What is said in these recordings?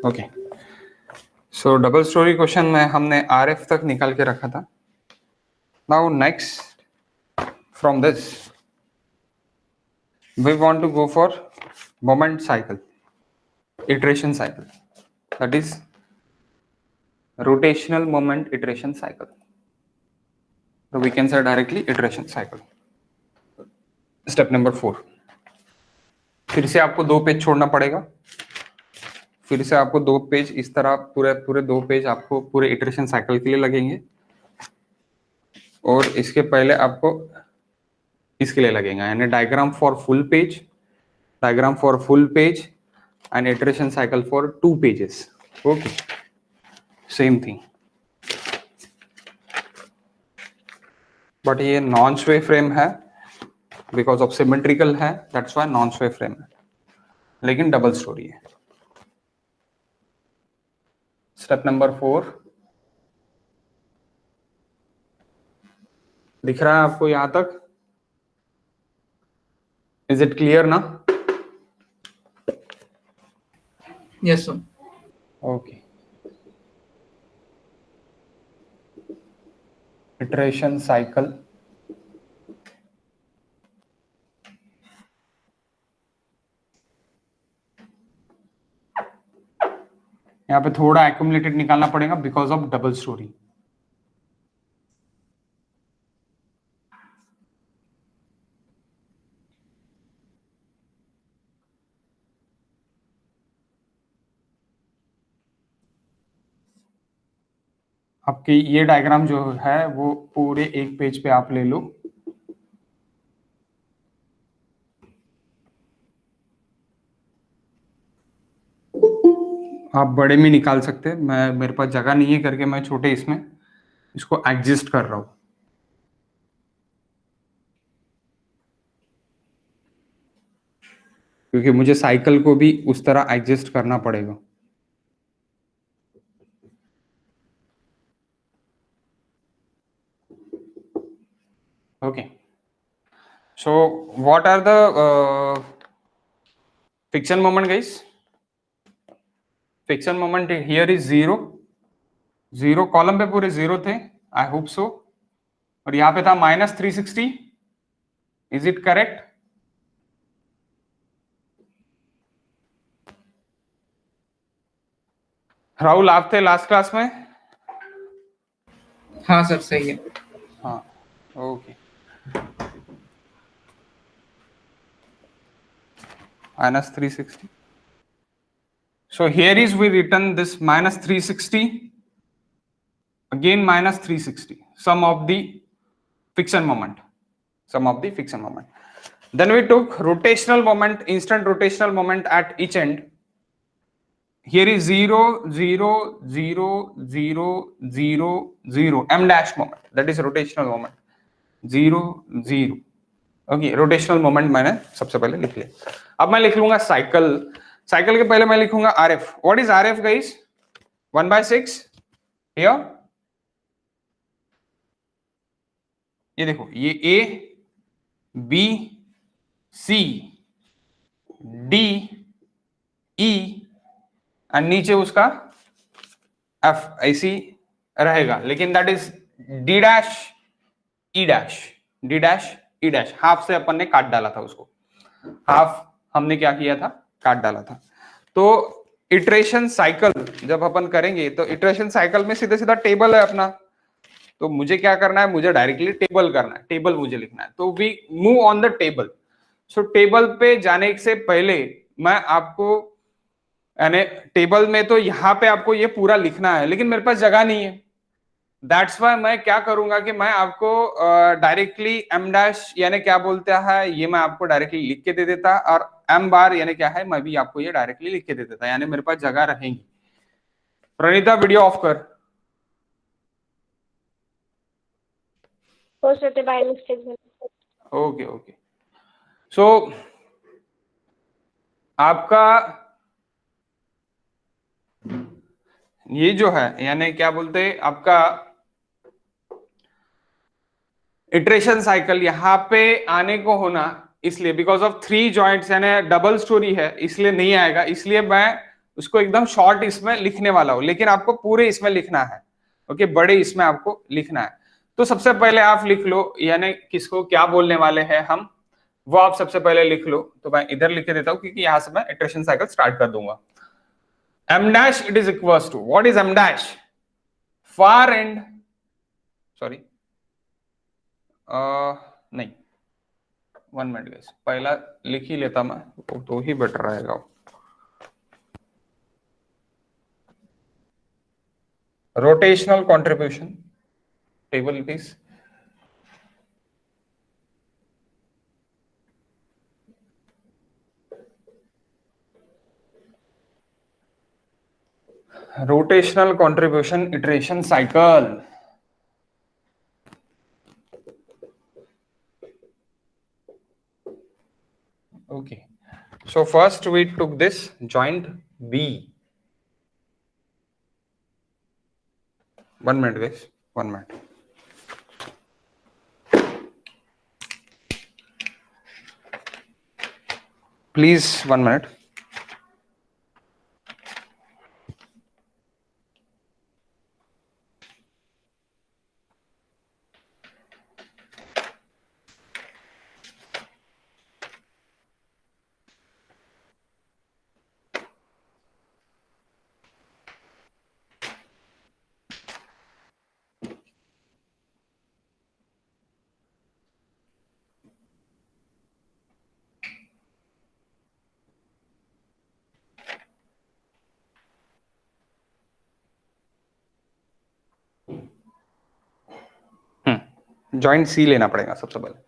Okay, सो double storey question में हमने RF तक निकाल के रखा था. Now next from this we want to go for moment cycle, iteration cycle, that is rotational moment iteration cycle. So we can say directly iteration cycle. Step number 4, फिर से आपको 2 पेज छोड़ना पड़ेगा. फिर से आपको 2 पेज इस तरह पूरे 2 पेज आपको पूरे इटरेशन साइकिल के लिए लगेंगे, और इसके पहले आपको इसके लिए लगेगा, यानी diagram for full page, diagram for full page and iteration cycle for 2 pages. Okay, same thing. But ये नॉन स्वे फ्रेम है, बिकॉज ऑफ सिमेट्रिकल है, दैट्स व्हाई नॉन स्वे फ्रेम है, लेकिन डबल स्टोरी है. स्टेप नंबर 4 दिख रहा है आपको यहां तक? इज इट क्लियर ना? Yes sir. Okay, iteration cycle. यहाँ पे थोड़ा एक्यूमुलेटेड निकालना पड़ेगा बिकॉज ऑफ डबल स्टोरी. आपकी ये डायग्राम जो है वो पूरे 1 पेज पे आप ले लो. आप बड़े में निकाल सकते हैं, मैं मेरे पास जगह नहीं है करके मैं छोटे इसमें इसको एडजस्ट कर रहा हूं. क्योंकि मुझे साइकिल को भी उस तरह एडजस्ट करना पड़ेगा. Okay, so what are the friction moment guys? Friction moment here is 0 column पे पूरे 0 थे, आई होप सो. और यहां पे था -360. Is it correct? राहुल आप थे लास्ट क्लास में? हाँ सर सही है. हाँ, okay. -360. So here is we written this -360, again -360, sum of the friction moment, then we took rotational moment, instant rotational moment at each end. Here is 0 0 0 0 0 0 m dash moment, that is rotational moment. 0 0. Okay, rotational moment मैंने सबसे पहले लिख लिया. अब मैं लिख लूंगा cycle. Cycle के पहले मैं लिखूंगा RF. What is RF guys? 1/6 here. ये देखो, ये A B C D E और नीचे उसका F ऐसी रहेगा, लेकिन that is D dash E dash, D dash E dash. Half से अपन ने काट डाला था उसको, हाफ हमने क्या किया था, काट डाला था. तो इटरेशन साइकिल जब अपन करेंगे तो इटरेशन साइकिल में सीधे सीधा टेबल है अपना. तो मुझे क्या करना है, मुझे डायरेक्टली टेबल करना है, टेबल मुझे लिखना है. तो we move on the table. So table पे जाने से पहले मैं आपको, यानी टेबल में तो यहाँ पे आपको ये पूरा लिखना है, लेकिन मेरे पास जगह नहीं है. दैट्स वाई मैं क्या करूंगा कि मैं आपको डायरेक्टली m डैश यानी क्या बोलते हैं ये मैं आपको डायरेक्टली लिख के दे देता, और m बार यानी क्या है मैं भी आपको ये डायरेक्टली लिख के दे देता, यानी मेरे पास जगह रहेगी. प्रणीता वीडियो ऑफ कर. Okay okay. सो आपका ये जो है यानी क्या बोलते हैं आपका इटरेशन साइकिल यहाँ पे आने को होना, इसलिए बिकॉज ऑफ 3 जॉइंट्स यानी डबल स्टोरी है इसलिए नहीं आएगा. इसलिए मैं उसको एकदम शॉर्ट इसमें लिखने वाला हो, लेकिन आपको पूरे इसमें लिखना है। ओके, बड़े इसमें आपको लिखना है। तो सबसे पहले आप लिख लो, यानी किसको क्या बोलने वाले हैं हम, वो आप सबसे पहले लिख लो। तो मैं इधर लिख के देता हूं, क्योंकि यहां से मैं इटरेशन साइकिल स्टार्ट कर दूंगा। m dash it is equals to, what is m dash? far end, sorry, नहीं, 1 मिनट गाइस, पहला लिख ही लेता मैं, तो ही बेटर रहेगा। Rotational contribution table it is, rotational contribution iteration cycle. Okay, so first we took this joint B. 1 minute guys, 1 minute. Please 1 minute. Joint सी लेना पड़ेगा सबसे पहले।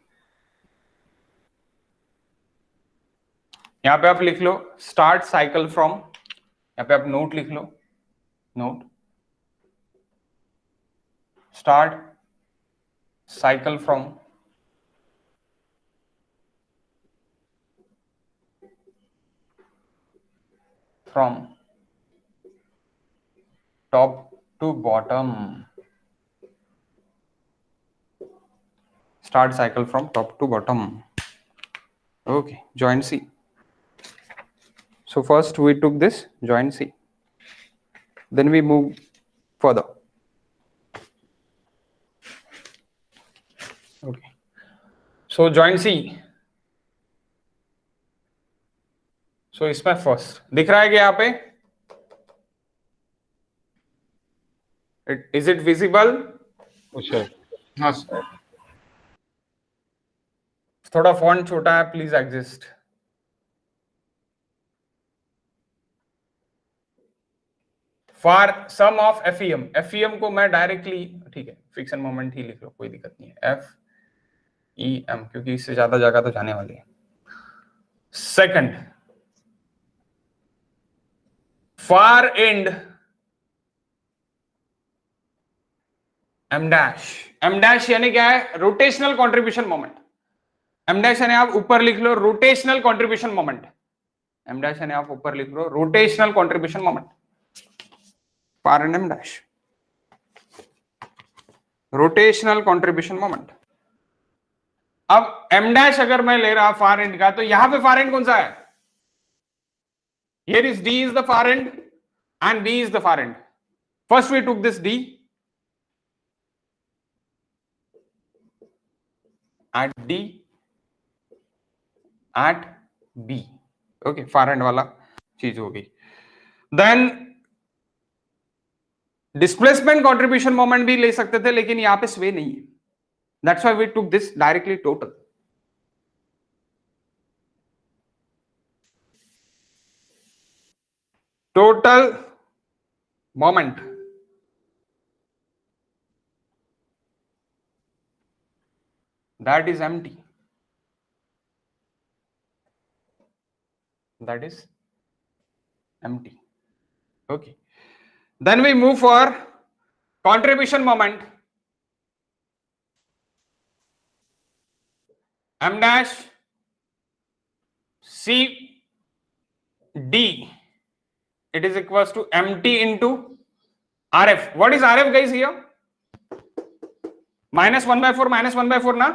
यहां पे आप लिख लो स्टार्ट साइकिल फ्रॉम, यहां पे आप नोट लिख लो, note start cycle from top to bottom, start cycle from top to bottom. Okay, joint C. So first we took this joint C, then we move further. Okay, so joint C. So इसमें first दिख रहा है कि यहाँ पे is it visible? अच्छा, हाँ sir. थोड़ा फॉन्ट छोटा है, please exist. For sum of FEM, FEM को मैं डायरेक्टली, ठीक है, फ्रिक्शन मोमेंट ही लिख लो, कोई दिक्कत नहीं है, एफ ई एम, क्योंकि इससे ज्यादा जगह तो जाने वाली है। Second, far end M dash, M dash यानी क्या है, rotational contribution moment. M dash यानी आप ऊपर लिख लो rotational contribution moment, M dash यानी आप ऊपर लिख लो rotational contribution moment, far end M dash, rotational contribution moment. अब एम डैश अगर मैं ले रहा फार एंड का, तो यहां पे फार एंड कौन सा है, here is D is the far end and B is the far end. First we took this D at D at B, okay, far end वाला चीज हो गई। देन डिस्प्लेसमेंट कंट्रीब्यूशन मोमेंट भी ले सकते थे, लेकिन यहां पे स्वे नहीं है, that's why we took this directly total. Total moment that is empty, that is empty. Okay, then we move for contribution moment, m dash c d, it is equals to mt into rf. What is rf guys here? -1/4 -1/4 ना,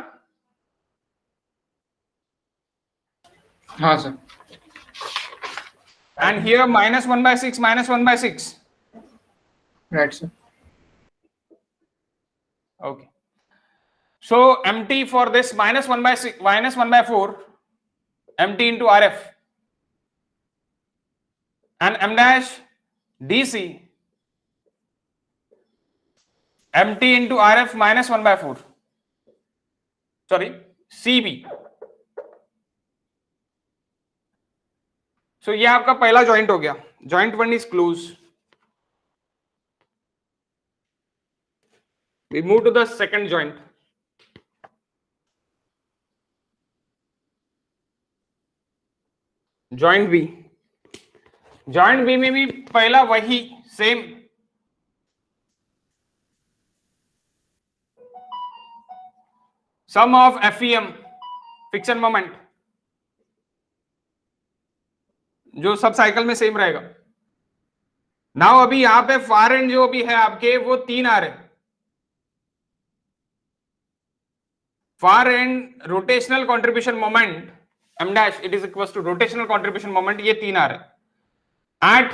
हाँ sir. and here minus 1 by 6, minus 1 by 6. Right, sir. Okay. So MT for this minus 1 by 6, minus 1 by 4, MT into RF, and M dash DC, MT into RF minus 1 by 4, sorry, CB. So ये आपका पहला joint हो गया. Joint 1 is closed. We move to the second joint. Joint B. Joint B में भी पहला वही same sum of FEM, friction moment, जो सब साइकिल में सेम रहेगा. नाउ अभी यहां पे फार एंड जो भी है आपके वो 3 आ रहे. Far end rotational contribution moment m dash it is equal to rotational contribution moment, ये 3 आ रहे. एट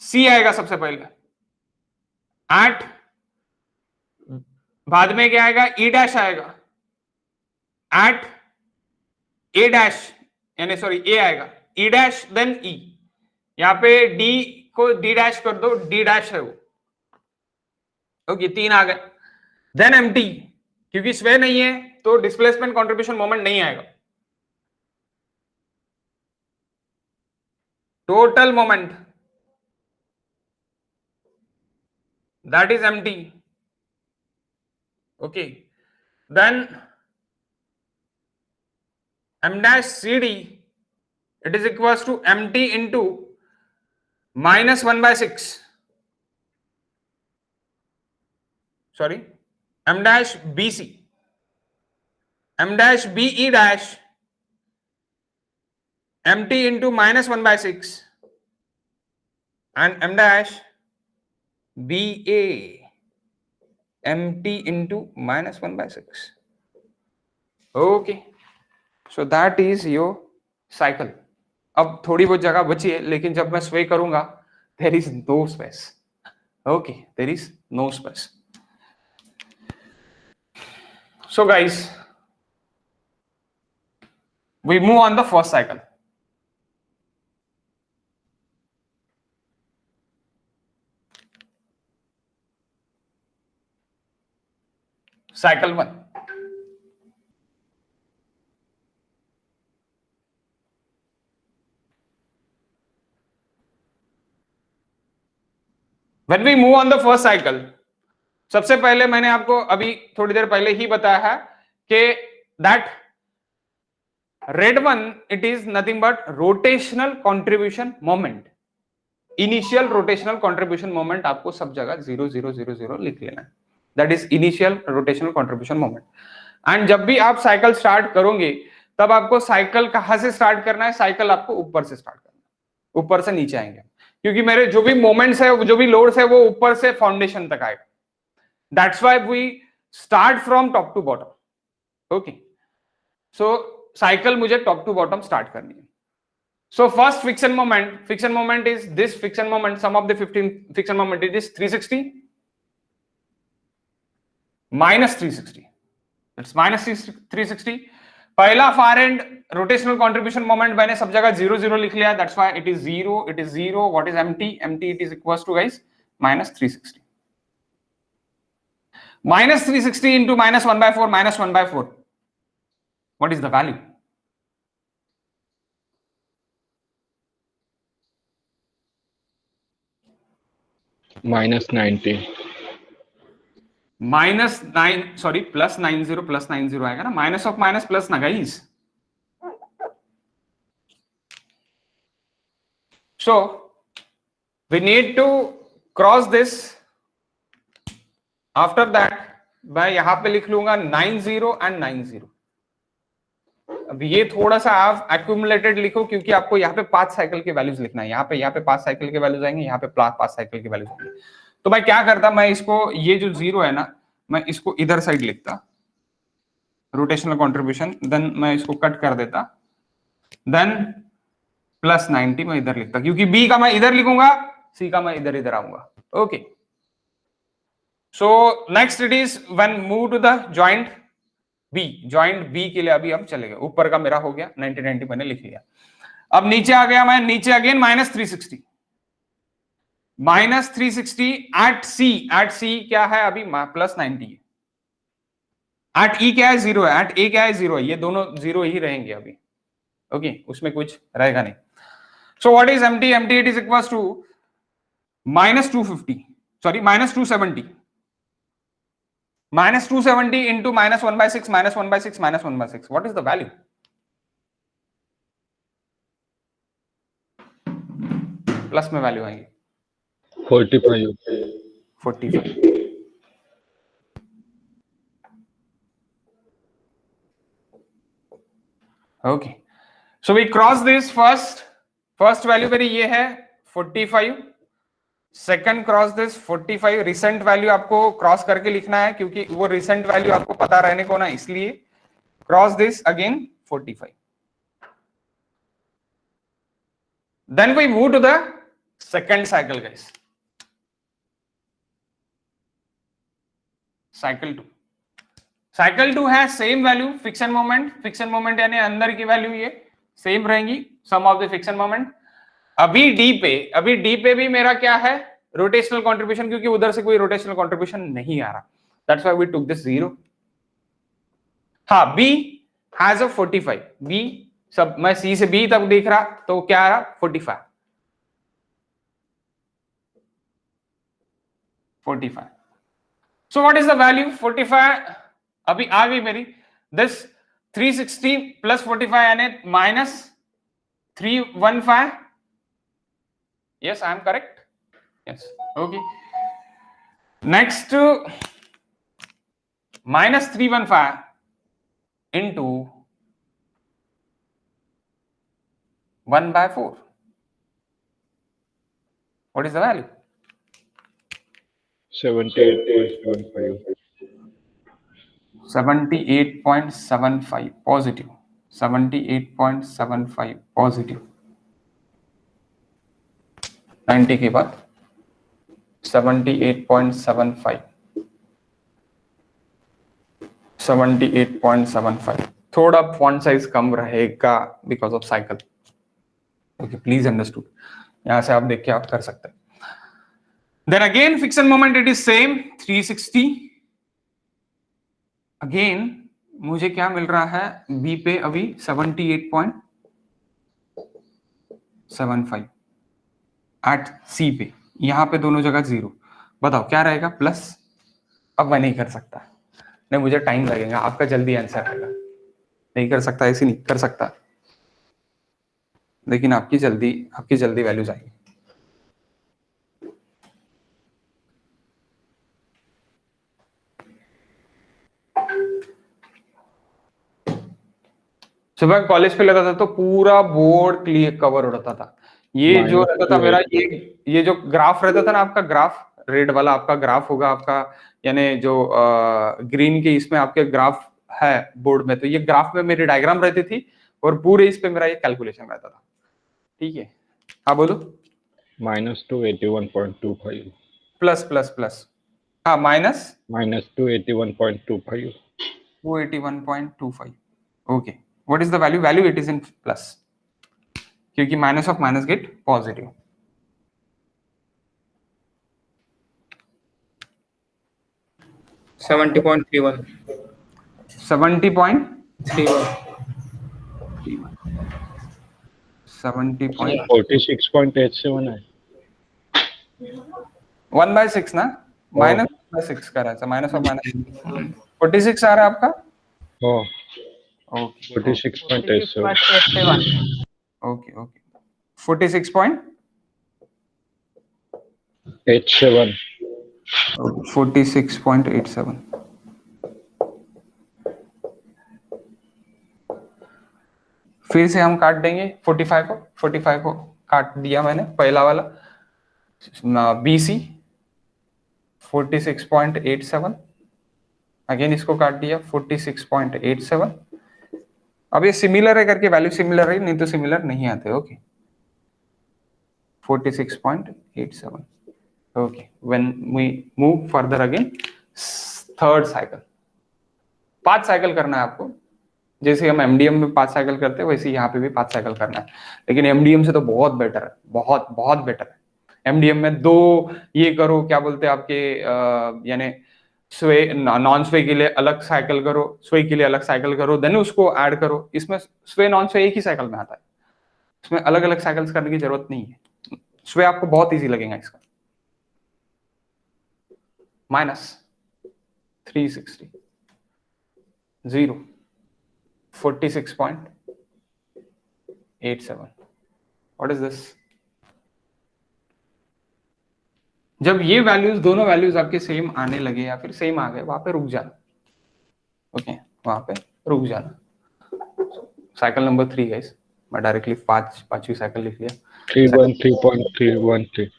C आएगा सबसे पहले, एट बाद में क्या आएगा, E डैश आएगा, एट A डैश यानी सॉरी A आएगा, E डैश देन E. यहां पे D को D डैश कर दो, D डैश है वो. ओके, 3 आ गए. देन MT, क्योंकि स्वे नहीं है तो डिस्प्लेसमेंट कंट्रीब्यूशन मोमेंट नहीं आएगा. Total moment that is MT. Okay, then M dash CD, it is equals to MT into minus 1 by 6. Sorry, M dash BC, M dash BE dash MT into minus 1 by 6, and M dash BA MT into minus 1 by 6. Okay. So that is your cycle. अब थोड़ी बहुत जगह बची है, लेकिन जब मैं स्वे करूंगा there is no space. Okay, there is no space. So guys, we move on the first cycle. Cycle 1. When we move on the first cycle, सबसे पहले मैंने आपको अभी थोड़ी देर पहले ही बताया है कि that red one it is nothing but rotational contribution moment. Initial rotational contribution moment आपको सब जगह 0 0 0 0 लिख लेना है. That is initial rotational contribution moment. And जब भी आप साइकिल स्टार्ट करोगे तब आपको साइकिल कहां से स्टार्ट करना है, साइकिल आपको ऊपर से स्टार्ट करना है, ऊपर से नीचे आएंगे, क्योंकि मेरे जो भी मोमेंट्स है, जो भी लोड्स है, वो ऊपर से फाउंडेशन तक आएगा. That's why we start from top to bottom. Okay, so cycle मुझे टॉप टू बॉटम स्टार्ट करनी है. So first friction moment is this friction moment, sum of the 15 friction moment is 360 minus 360. It's minus 360. पहला far end rotational contribution moment मैंने सब जगह 0 0 लिख लिया. That's why it is 0, it is 0. What is MT? MT it is equals to guys minus 360. Minus 360 into minus 1 by 4 minus 1 by 4. What is the value? minus 90. Minus 9 sorry plus 90 आएगा ना, minus of minus plus ना guys. So we need to cross this. After that मैं यहां पे लिख लूंगा 90 and 90. अब ये थोड़ा सा आप एक्यूमुलेटेड लिखो, क्योंकि आपको यहाँ पे 5 साइकिल के वैल्यूज लिखना है. यहाँ पे 5 साइकिल के वैल्यूज आएंगे, यहाँ पे 5 साइकिल के वैल्यूज आएंगे. तो मैं क्या करता, मैं इसको ये जो 0 है ना, मैं इसको इधर साइड लिखता, रोटेशनल कंट्रीब्यूशन. देन मैं इसको कट कर देता. देन +90 मैं इधर लिखता, क्योंकि बी का मैं इधर लिखूंगा, सी का मैं इधर इधर आऊंगा। Okay, so next it is when move to the joint B. Joint B के लिए अभी हम चलेंगे, ऊपर का मेरा हो गया 90 90 मैंने लिख लिया। अब नीचे आ गया मैं, नीचे अगेन -360, -360 एट सी क्या है अभी +90 है, एट ई क्या है 0 है, एट ए क्या है 0 है, ये दोनों 0 ही रहेंगे अभी। ओके, उसमें कुछ रहेगा नहीं। So what is empty? Empty it is equals to -250, sorry -270, -270 into -1/6, -1/6, -1/6, what is the value? Plus में वैल्यू आएगी 45. 45। Okay, so we cross this. First value मेरी ये है 45, second cross this 45। Recent value आपको क्रॉस करके लिखना है, क्योंकि वो रिसेंट वैल्यू आपको पता रहने को ना, इसलिए cross this again 45। Then we move to the second cycle guys, cycle 2 है सेम वैल्यू, फिक्शन मोमेंट यानी अंदर की वैल्यू ये सेम रहेंगी, सम ऑफ द फिक्शन मोमेंट। अभी डी पे भी मेरा क्या है, रोटेशनल कंट्रीब्यूशन, क्योंकि उधर से कोई रोटेशनल कंट्रीब्यूशन नहीं आ रहा, that's why we took this 0। हाँ, बी हैज अ 45, बी सब मैं सी से बी तक देख रहा, तो क्या आ रहा 45। सो व्हाट इज द वैल्यू 45? अभी आ गई मेरी दिस 360 प्लस 45 यानी -315। Yes, I am correct. Yes, okay. Next -315 into 1/4, what is the value? 78.75. 78.75 positive, 78.75 positive, 90 के बाद 78.75, 78.75। थोड़ा फॉन्ट साइज कम रहेगा because of cycle. Okay, please understood. यहां से आप देख के आप कर सकते हैं। Then again friction moment it is same 360। अगेन मुझे क्या मिल रहा है बी पे अभी 78.75 एट सी पे, यहां पे दोनों जगह 0। बताओ क्या रहेगा प्लस? अब मैं नहीं कर सकता, नहीं मुझे टाइम लगेगा, आपका जल्दी आंसर आएगा। नहीं कर सकता ऐसे नहीं कर सकता, लेकिन आपकी जल्दी वैल्यूज आएगी। सुबह कॉलेज पे लेता था तो पूरा बोर्ड क्लियर कवर होता था। ये जो रहता था मेरा, ये जो ग्राफ रहता था ना आपका, ग्राफ रेड वाला आपका ग्राफ होगा आपका, यानी जो ग्रीन के इसमें आपके ग्राफ है बोर्ड में, तो ये ग्राफ में मेरी डायग्राम रहती थी और पूरे इस पे मेरा ये कैलकुलेशन रहता था। ठीक है, हाँ बोलो। -281.25. प्लस हाँ -281.25. 281.25। Okay, what is the value? Value it is in plus, क्योंकि minus of minus get positive. $70.31. 70.31 46.87 है। 1/6 ना, -6 करायचा, माइनस ऑफ माइनस 46 आ रहा है आपका। हाँ, ओके 46.87. ओके 46.87। 46.87। फिर से हम काट देंगे 45 को काट दिया मैंने, पहला वाला BC 46.87, अगेन इसको काट दिया 46.87। अब ये सिमिलर है करके वैल्यू सिमिलर है, नहीं तो सिमिलर नहीं आते। Okay, 46.87. Okay, when we move further again, third cycle, 5 cycle करना है आपको। जैसे हम एमडीएम में 5 साइकिल करते हैं वैसे यहाँ पे भी 5 साइकिल करना है, लेकिन एमडीएम से तो बहुत बेटर है, बहुत बहुत बेटर है। एमडीएम में 2 ये करो, क्या बोलते हैं आपके यानी स्वे नॉन स्वे के लिए अलग साइकिल करो, स्वे के लिए अलग साइकिल करो, देन उसको ऐड करो। इसमें स्वे नॉन स्वे एक ही साइकिल में आता है, इसमें अलग अलग साइकिल्स करने की जरूरत नहीं है। स्वे आपको बहुत इजी लगेगा इसका। -360 0 46.87। What is this? जब ये वैल्यूज, दोनों वैल्यूज आपके सेम आने लगे या फिर सेम आ गए, वहां पे रुक जाना। ओके, वहां पे रुक जाना। साइकिल नंबर 3 गाइस, मैं डायरेक्टली पांचवी साइकिल लिख लिया। 313.313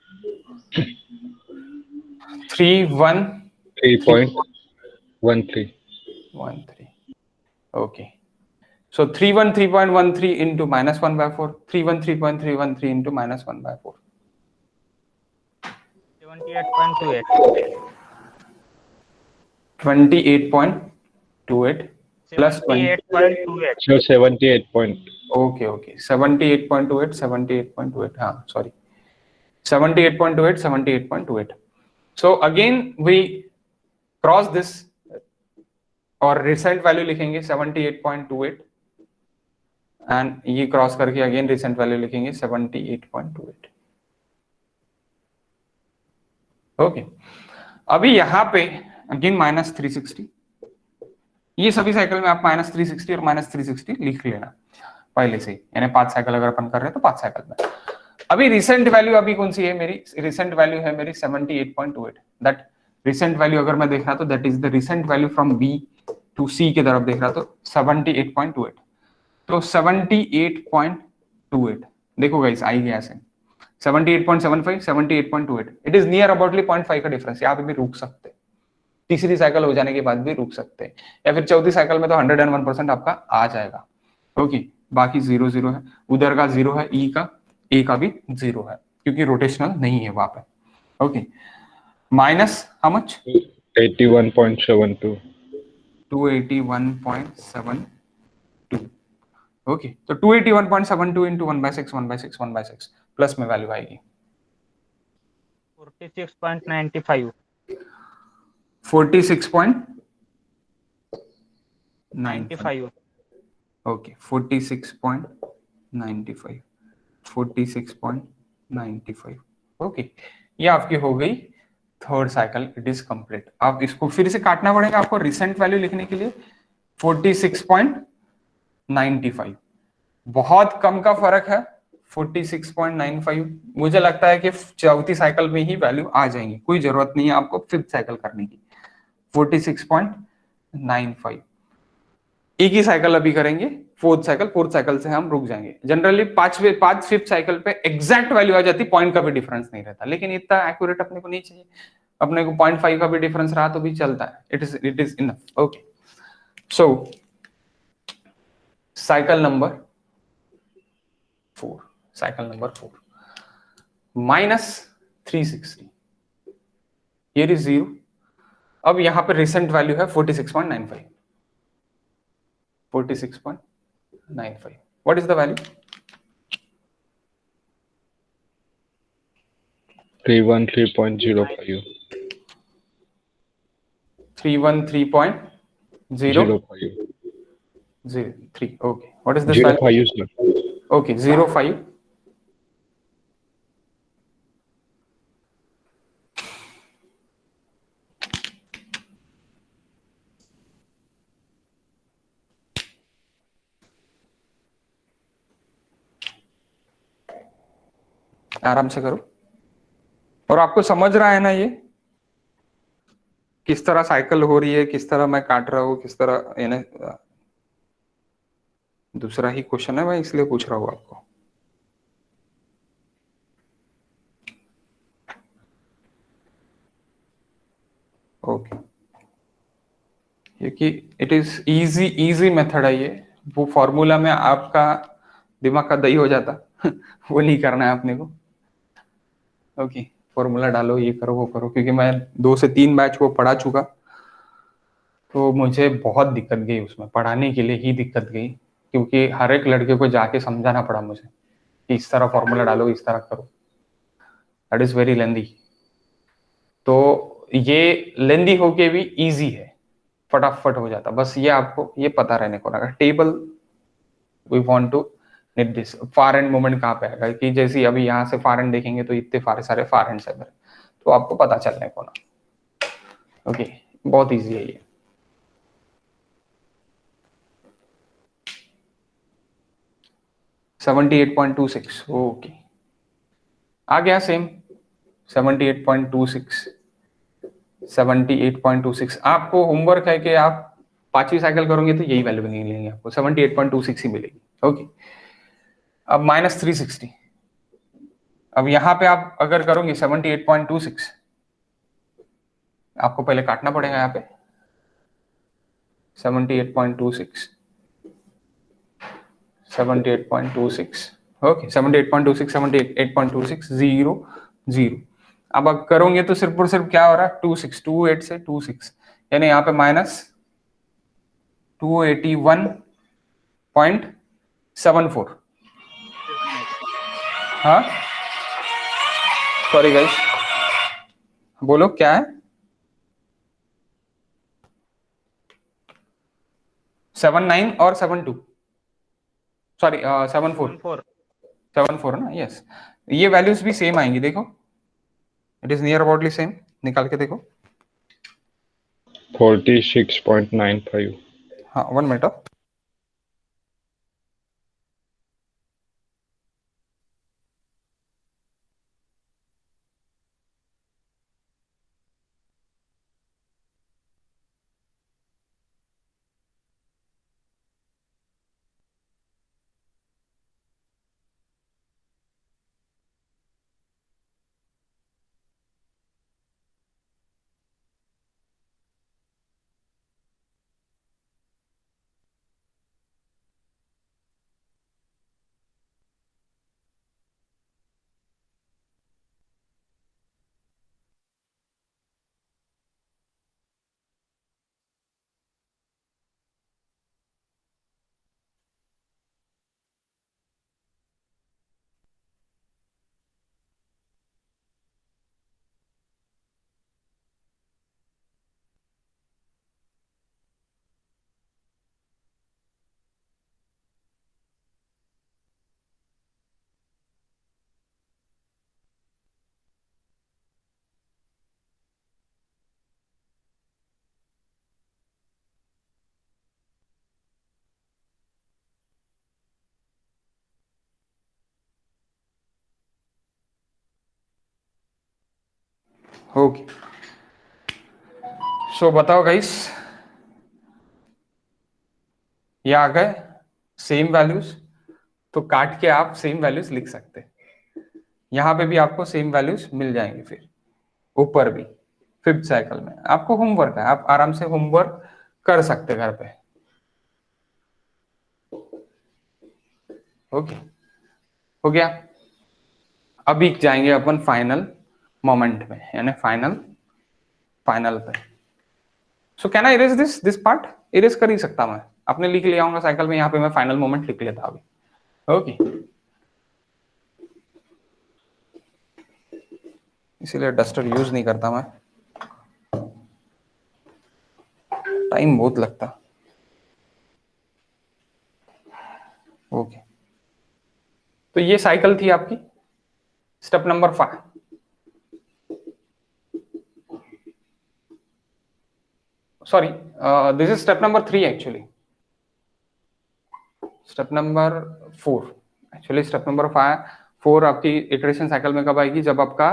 3.13 Okay, so 313.13 into -1/4, 313.313 into -1/4, 78.28 28.28 plus 20. 78.28 so 78 point Okay, 78.28, 78.28, हाँ sorry, 78.28, 78.28. So again we cross this और रिसेंट वैल्यू लिखेंगे 78.28 एंड ये क्रॉस करके अगेन रिसेंट वैल्यू लिखेंगे 78.28। ओके, अभी यहाँ पे अगेन -360, ये सभी साइकिल में आप -360 और -360 लिख लेना पहले से, यानी 5 साइकिल अगर अपन कर रहे हैं तो 5 साइकिल में। अभी रिसेंट वैल्यू अभी कौन सी है मेरी? रिसेंट वैल्यू है मेरी 78.28। दैट रिसेंट वैल्यू अगर मैं देख रहा तो that is the recent value from B to C की तरफ देख रहा तो 78.28। तो 78.28 देखो गाइस आई गया ऐसे 78.75, 78.28, इट इज नियर अबाउटली 0.5 का डिफरेंस। यहाँ पे भी रुक सकते हैं, तीसरी साइकिल हो जाने के बाद भी रुक सकते हैं, या फिर चौथी साइकिल में तो 101% आपका आ जाएगा। ओके, बाकी 0 0 है, उधर का 0 है, ई का, ए का भी 0 है क्योंकि रोटेशनल नहीं है वहां पे। Okay, minus how much? 81.72 281.72। Okay, तो 281.72 into 1/6 1/6 1/6 प्लस में वैल्यू आएगी 46.95 46.95। ओके, 46.95 46.95। ओके, ये आपकी हो गई third cycle, it is complete. आप इसको फिर से काटना पड़ेगा आपको रिसेंट वैल्यू लिखने के लिए 46.95। बहुत कम का फर्क है 46.95। मुझे लगता है कि चौथी साइकिल में ही वैल्यू आ जाएंगी, कोई जरूरत नहीं है आपको फिफ्थ साइकिल करने की। 46.95 एक ही साइकिल अभी करेंगे, फोर्थ साइकिल से हम रुक जाएंगे। जनरली फिफ्थ साइकिल पे एग्जैक्ट वैल्यू आ जाती, पॉइंट का भी डिफरेंस नहीं रहता, लेकिन इतना एक्यूरेट अपने को नहीं चाहिए, अपने को 0.5 का भी डिफरेंस रहा तो भी चलता है, it is enough. Okay, so cycle number 4 -360, here is 0। अब यहां पे रिसेंट वैल्यू है 46.95। 46.95, what is the value? 313.05 313.003। okay, what is this value? 05 sir. Okay, 05। आराम से करो, और आपको समझ रहा है ना ये किस तरह साइकिल हो रही है, किस तरह मैं काट रहा हूं, किस तरह, यानी दूसरा ही क्वेश्चन है, मैं इसलिए पूछ रहा हूं आपको। ओके, क्योंकि इट इज इजी मेथड है ये, वो फॉर्मूला में आपका दिमाग का दही हो जाता वो नहीं करना है अपने को। ओके, फॉर्मूला डालो, ये करो वो करो, क्योंकि मैं 2 से 3 बैच को पढ़ा चुका, तो मुझे बहुत दिक्कत गई उसमें, पढ़ाने के लिए ही दिक्कत गई, क्योंकि हर एक लड़के को जाके समझाना पड़ा मुझे कि इस तरह फॉर्मूला डालो, इस तरह करो, दैट इज वेरी लेंदी। तो ये लेंदी होके भी इजी है, फटाफट हो जाता, बस ये आपको ये पता रहने को लगा। Table we want to need this, far end moment कहाँ पे आएगा, कि जैसे अभी यहाँ से फार एंड देखेंगे तो इतने सारे फार एंड है मेरे, तो आपको पता चलने को ना। ओके, बहुत इजी है ये। $78.26, ओके, आ गया सेम 78.26। 78.26 आपको होमवर्क है कि आप 5वीं साइकिल करोगे तो यही वैल्यू नहीं मिलेंगे आपको, 78.26 ही मिलेगी। ओके, अब -360, अब यहां पे आप अगर करोगे 78.26, आपको पहले काटना पड़ेगा यहाँ पे 78.26, 78.26, ओके, 78.26, 78.26, 0 0। अब अगर करोगे तो सिर्फ और सिर्फ क्या हो रहा है, 26, 28 से 26, यानी यहाँ पे -281.74। हाँ, सॉरी गाइस, बोलो क्या है? 79 और 72, सॉरी 74, 74 ना, यस, ये वैल्यूज भी सेम आएंगी, देखो इट इज नियर अबाउटली सेम, निकाल के देखो। 46.95। हाँ, 1 मिनट। ओके, सो बताओ गाइस, ये आ गए सेम वैल्यूज, तो काट के आप सेम वैल्यूज लिख सकते हैं, यहां पे भी आपको सेम वैल्यूज मिल जाएंगे, फिर ऊपर भी 5th साइकिल में। आपको होमवर्क है, आप आराम से होमवर्क कर सकते घर पे। ओके, हो गया। अभी जाएंगे अपन फाइनल मोमेंट में, यानी फाइनल पे। So can I erase this part? Erase कर ही सकता मैं, अपने लिख लिया हूँ साइकिल में, यहाँ पे मैं फाइनल मोमेंट लिख लेता अभी। ओके, इसीलिए डस्टर यूज नहीं करता मैं, टाइम बहुत लगता। ओके, तो ये साइकिल थी आपकी step number 5। Sorry, this is step number 3 actually, step number 4 actually, step number 4 आपकी इटरेशन साइकिल में कब आएगी, जब आपका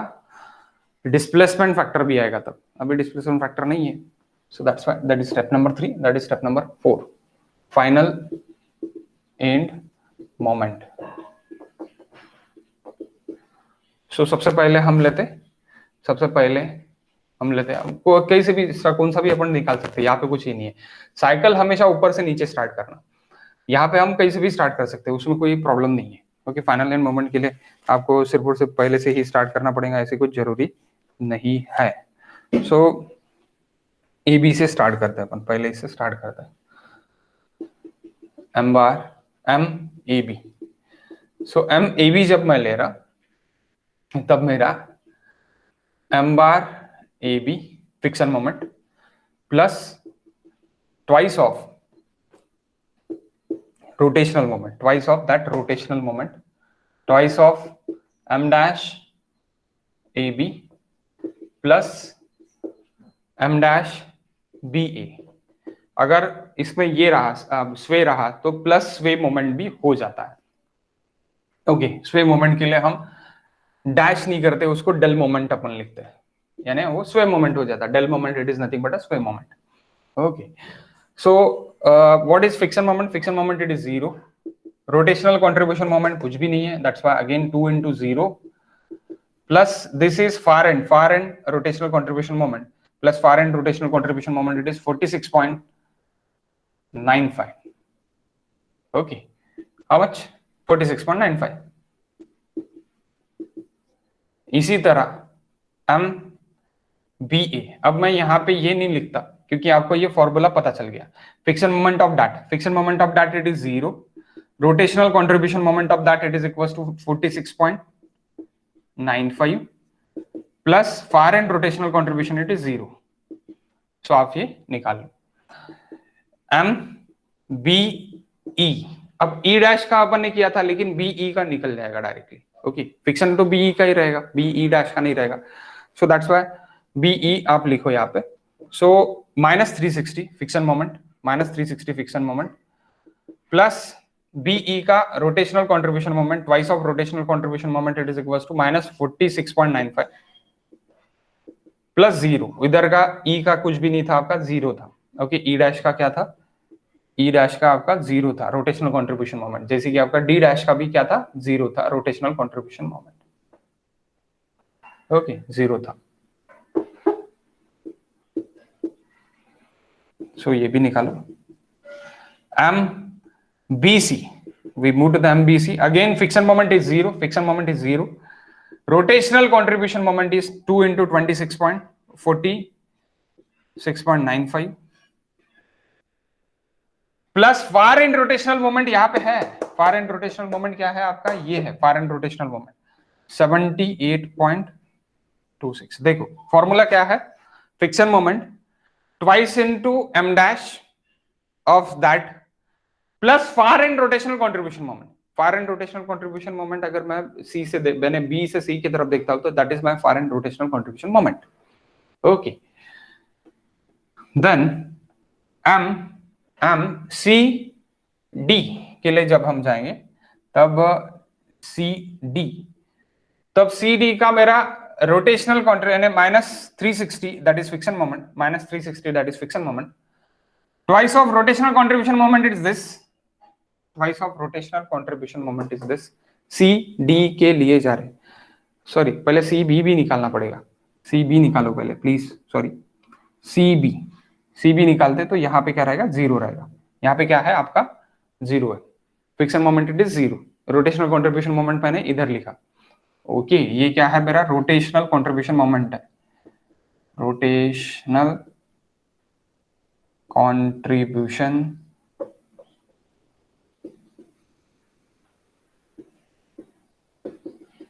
डिस्प्लेसमेंट फैक्टर भी आएगा तब, अभी डिस्प्लेसमेंट फैक्टर नहीं है, so that is step number 3, that is step number 4, final end moment. So सबसे पहले हम लेते कहीं से भी कौन सा भी अपन निकाल सकते हैं, यहाँ पे कुछ ही नहीं है, साइकिल हमेशा ऊपर से नीचे स्टार्ट करना, यहाँ पे हम कहीं से भी स्टार्ट कर सकते हैं, उसमें कोई प्रॉब्लम नहीं है। ओके, फाइनल एंड मोमेंट के लिए आपको सिर्फ और सिर्फ पहले से ही स्टार्ट करना पड़ेगा, ऐसे कुछ जरूरी नहीं है। सो ए बी से स्टार्ट करते हैं अपन, पहले इससे स्टार्ट करते हैं, M bar M A B. So M A B जब मैं ले रहा तब मेरा M bar A B friction moment plus twice of rotational moment, twice of that rotational moment, twice of m dash ab plus m dash ba। अगर इसमें ये रहा स्वे रहा तो प्लस स्वे मोमेंट भी हो जाता है। ओके, स्वे मोमेंट के लिए हम डैश नहीं करते, उसको डेल मोमेंट अपन लिखते हैं, यानी वो स्वे मोमेंट हो जाता है। Del moment it is nothing but a sway moment. Okay, so what is friction moment? Friction moment it is 0. Rotational contribution moment कुछ भी नहीं है, that's why again 2 into 0 plus this is far end rotational contribution moment plus far end rotational contribution moment, it is 46.95. okay, how much? 46.95। इसी तरह M B ए, अब मैं यहां पे ये नहीं लिखता क्योंकि आपको ये फॉर्मूला पता चल गया। Friction moment of that it is 0, rotational contribution moment of that it is equal to 46.95 plus far end rotational contribution it is 0। सो आप ये निकाल लो, एम बी ई। अब ई डैश का अपन ने किया था लेकिन बी ई का निकल जाएगा डायरेक्टली। ओके, फ्रिक्शन तो बी ई का ही रहेगा, बी ई डैश का नहीं रहेगा। So that's why B E आप लिखो यहाँ पे। So minus 360 friction moment, minus 360 friction moment plus BE का rotational contribution moment, twice of rotational contribution moment it is equals to minus 46.95 plus 0। इधर का E का कुछ भी नहीं था, आपका 0 था। ओके, E डैश का क्या था? E डैश का आपका 0 था, rotational contribution moment, जैसे कि आपका D डैश का भी क्या था? 0 था, rotational contribution moment। ओके, 0 था। सो ये भी निकालो, M B C, we move to the M B C. Again friction moment is 0, friction moment is 0, rotational contribution moment is 2 into 26.96.95 plus far end rotational moment यहाँ पे है। फार end rotational moment क्या है आपका? ये है फार एंड रोटेशनल मोमेंट 78.26। देखो formula क्या है, friction moment twice into m dash of that plus far end rotational contribution moment। far end rotational contribution moment अगर मैं C से मैंने B से C की तरफ देखता हूं तो that is my far end rotational contribution moment। okay, then m C D के लिए जब हम जाएंगे तब C D, तब C D का मेरा rotational contribution minus 360 that is friction moment, minus 360 that is friction moment, twice of rotational contribution moment is this, twice of rotational contribution moment is this। C D के लिए जा रहे, sorry पहले C B भी निकालना पड़ेगा, C B निकालो पहले प्लीज, सॉरी C B निकालते तो यहाँ पे क्या रहेगा? 0 रहेगा। यहाँ पे क्या है आपका? 0 है। Friction moment it is 0, rotational contribution moment मैंने इधर लिखा। ओके, ये क्या है मेरा? रोटेशनल कंट्रीब्यूशन मोमेंट है, रोटेशनल कंट्रीब्यूशन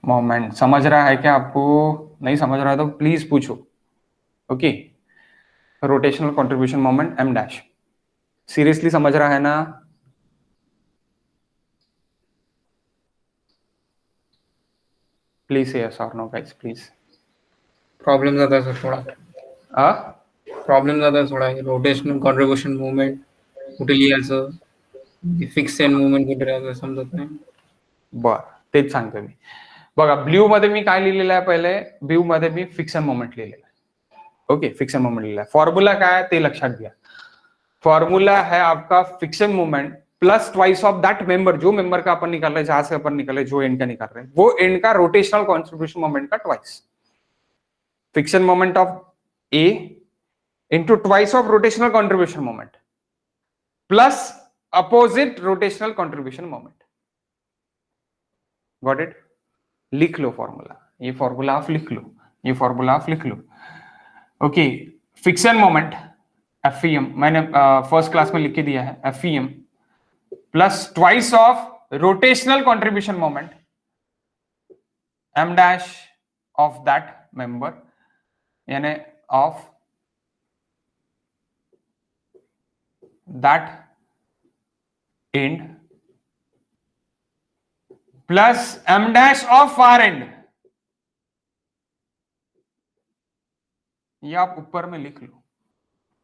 मोमेंट। समझ रहा है क्या आपको? नहीं समझ रहा है तो प्लीज पूछो। Okay, rotational contribution moment M dash, seriously समझ रहा है ना? प्लीज से यस और नो गाइस प्लीज। प्रॉब्लम ज्यादा है सर, थोड़ा प्रॉब्लम ज्यादा है थोड़ा। रोटेशनल कंट्रीब्यूशन मूवमेंट कुठे लिहायचं, फिक्स एंड मूवमेंट कुठे राहायचं समजत नाही। बरं, तेच सांगतो मी। बघा ब्ल्यू मध्ये मी काय लिहिलेलं आहे? पहिले ब्ल्यू मध्ये मी फिक्शन मोमेंट लिहिलेलं आहे। ओके, फिक्शन मोमेंट लिहिलेलं आहे। फॉर्म्युला काय आहे ते लक्षात घ्या। फॉर्मूला है आपका fiction moment plus twice of that member, जो मेंबर का अपन निकाल रहे हैं, जहां से अपन निकाल रहे हैं, जो एंड का निकाल रहे हैं, वो एंड का रोटेशनल कॉन्ट्रीब्यूशन मोमेंट का twice. Fiction moment of A into twice of rotational contribution moment plus opposite rotational contribution moment. Got it? लिख लो फॉर्मूला, ये फॉर्मूला आप लिख लो, ये फॉर्मूला आप लिख लो। ओके, फ्रिक्शन मोमेंट एफईएम मैंने फर्स्ट क्लास में लिख के दिया है, FEM plus twice of rotational contribution moment M dash of that member, यानी of that end plus M dash of far end. ये आप ऊपर में लिख लो,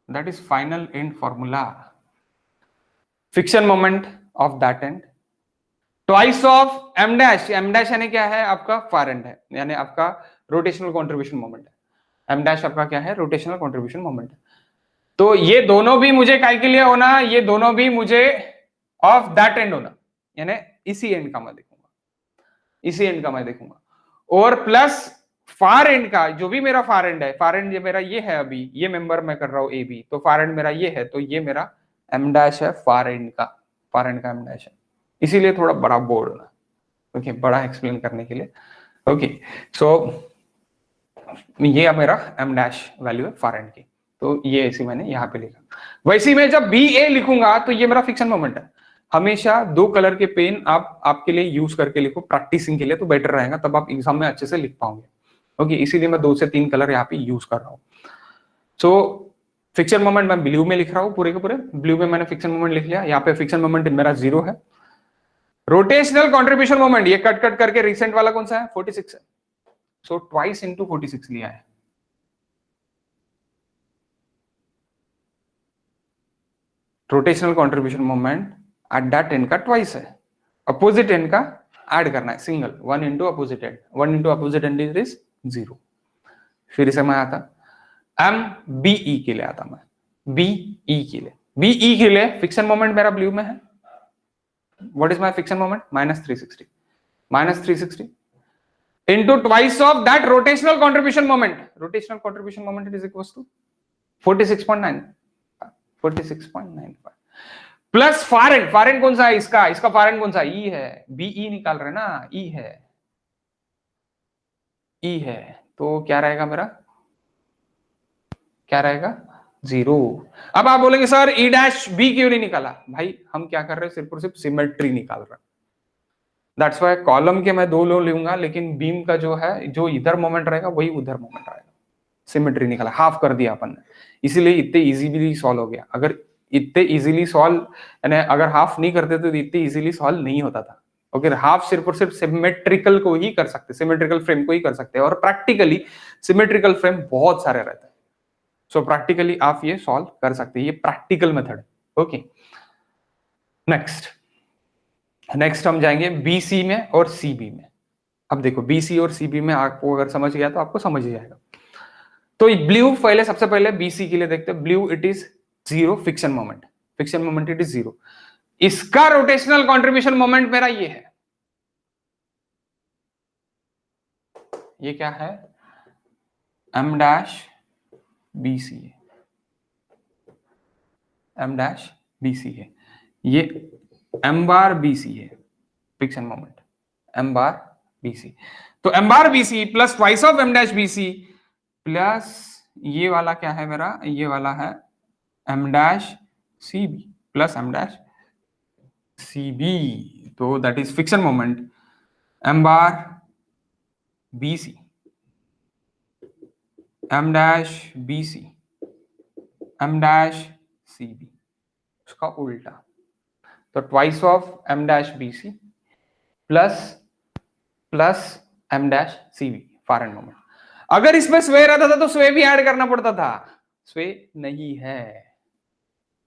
that is final end formula. Friction moment of that end twice of M dash, M dash यानी क्या है आपका फार एंड है, यानी आपका रोटेशनल कंट्रीब्यूशन मोमेंट है। एम डैश आपका क्या है? रोटेशनल कंट्रीब्यूशन मोमेंट है। तो ये दोनों भी मुझे काय के लिए होना, ये दोनों भी मुझे ऑफ दैट एंड होना, यानी इसी एंड का मैं देखूंगा, इसी एंड का मैं देखूंगा। और प्लस फार एंड का, जो भी मेरा फार एंड है, फार एंड ये मेरा ये है, अभी ये मेंबर मैं कर रहा हूं ए बी, तो फार एंड मेरा ये है, तो ये मेरा एम डैश है फार एंड का, फार एंड का एम डैश है। इसीलिए थोड़ा बड़ा बोर्ड होना, ओके, बड़ा एक्सप्लेन करने के लिए। ओके, सो ये मेरा एम डैश वैल्यू है फार एंड की, तो ये ऐसे मैंने यहाँ पे लिखा। वैसे मैं जब बी ए लिखूंगा तो ये मेरा फ्रिक्शन मोमेंट है। हमेशा दो कलर के पेन आप आपके लिए यूज करके लिखो, प्रैक्टिसिंग के लिए, तो बेटर रहेगा, तब आप एग्जाम में अच्छे से लिख पाओगे। ओके, इसीलिए मैं 2 से 3 कलर यहाँ पे यूज कर रहा हूँ। सो फ्रिक्शन मोमेंट मैं ब्लू में लिख रहा हूँ, पूरे के पूरे ब्लू में मैंने फ्रिक्शन मोमेंट लिख लिया। यहाँ पे फ्रिक्शन मोमेंट मेरा 0 है। रोटेशनल कंट्रीब्यूशन मोमेंट ये कट कट करके रिसेंट वाला कौन सा है? 46 है, सो ट्वाइस इंटू 46 लिया है। Rotational contribution moment at that and का ट्वाइस है, अपोजिट एंड का ऐड करना है, single 1 into opposite and, 1 into opposite and is 0। फिर से मैं आता एम बी ई के लिए आता, मैं बी ई के लिए, बी ई के लिए फ्रिक्शन मोमेंट मेरा ब्लू में है। What is my friction moment? -360, -360 into twice of that rotational contribution moment. Rotational contribution moment is equals to 46.9, 46.95 plus far and, far and कौन सा है इसका? इसका फार एंड कौन सा? ई है, बीई निकाल रहे ना, ई है, ई है, तो क्या रहेगा मेरा? क्या रहेगा? 0। अब आप बोलेंगे सर ई डैश बी क्यों नहीं निकाला? भाई हम क्या कर रहे हैं? सिर्फ और सिर्फ सिमेट्री निकाल रहे हैं। दैट्स वाई कॉलम के मैं 2 लो लूंगा, लेकिन बीम का जो है, जो इधर मोमेंट रहेगा वही उधर मोमेंट आएगा। सिमेट्री निकाला, हाफ कर दिया अपन ने, इसीलिए इतने इजीली सॉल्व हो गया। अगर इतने इजीली सॉल्व, यानी अगर हाफ नहीं करते तो इतने इजीली सॉल्व नहीं होता था। ओके, हाफ सिर्फ और सिर्फ सिमेट्रिकल को ही कर सकते, सिमेट्रिकल फ्रेम को ही कर सकते हैं, और प्रैक्टिकली सिमेट्रिकल फ्रेम बहुत सारे रहते हैं। सो प्रैक्टिकली आप ये सॉल्व कर सकते हैं, ये प्रैक्टिकल मेथड है। ओके, नेक्स्ट हम जाएंगे बीसी में और सीबी में। अब देखो बीसी और सीबी में आपको अगर समझ गया तो आपको समझ ही जाएगा। तो ब्लू पहले, सबसे पहले बीसी के लिए देखते हैं। Blue it is 0 friction moment, friction moment it is 0। इसका रोटेशनल कंट्रीब्यूशन मोमेंट मेरा ये है, ये क्या है? एम डैश बीसी है, एम डैश बीसी है, ये एम बार बीसी है friction moment, M bar BC. तो M bar BC plus twice of M dash BC plus ये वाला क्या है मेरा? ये वाला है M dash CB plus M dash CB, तो that is friction moment M bar BC, M dash BC, M dash CB, उसका उल्टा। तो twice of M dash BC plus M dash CB far end moment. अगर इसमें स्वे रहता था तो स्वे भी ऐड करना पड़ता था, स्वे नहीं है।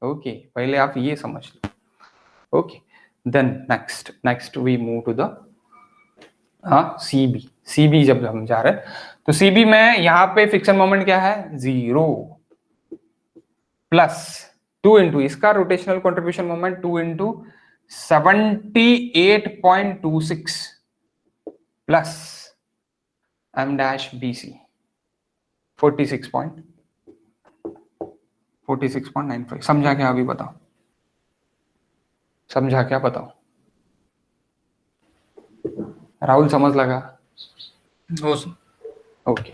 ओके, पहले आप ये समझ लो। Okay, then next we move to the CB. CB जब हम जा रहे हैं तो सीबी में यहां पे फ्रिक्शन मोमेंट क्या है? 0 प्लस 2 इंटू इसका rotational contribution moment 2 into 78.26 plus M dash BC 46.95। समझा क्या? अभी बताओ, समझा क्या? बताओ। राहुल समझ लगा? हो सर। ओके,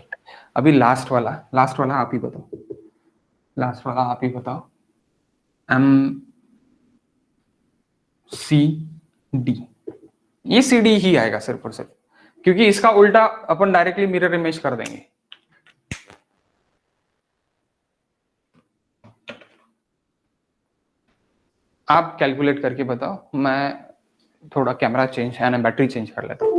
अभी लास्ट वाला आप ही बताओ, लास्ट वाला आप ही बताओ। एम सी डी, ये सी डी ही आएगा सिर्फ और सिर्फ, क्योंकि इसका उल्टा अपन डायरेक्टली मिरर इमेज कर देंगे। आप कैलकुलेट करके बताओ, मैं थोड़ा कैमरा चेंज यानी बैटरी चेंज कर लेता हूँ।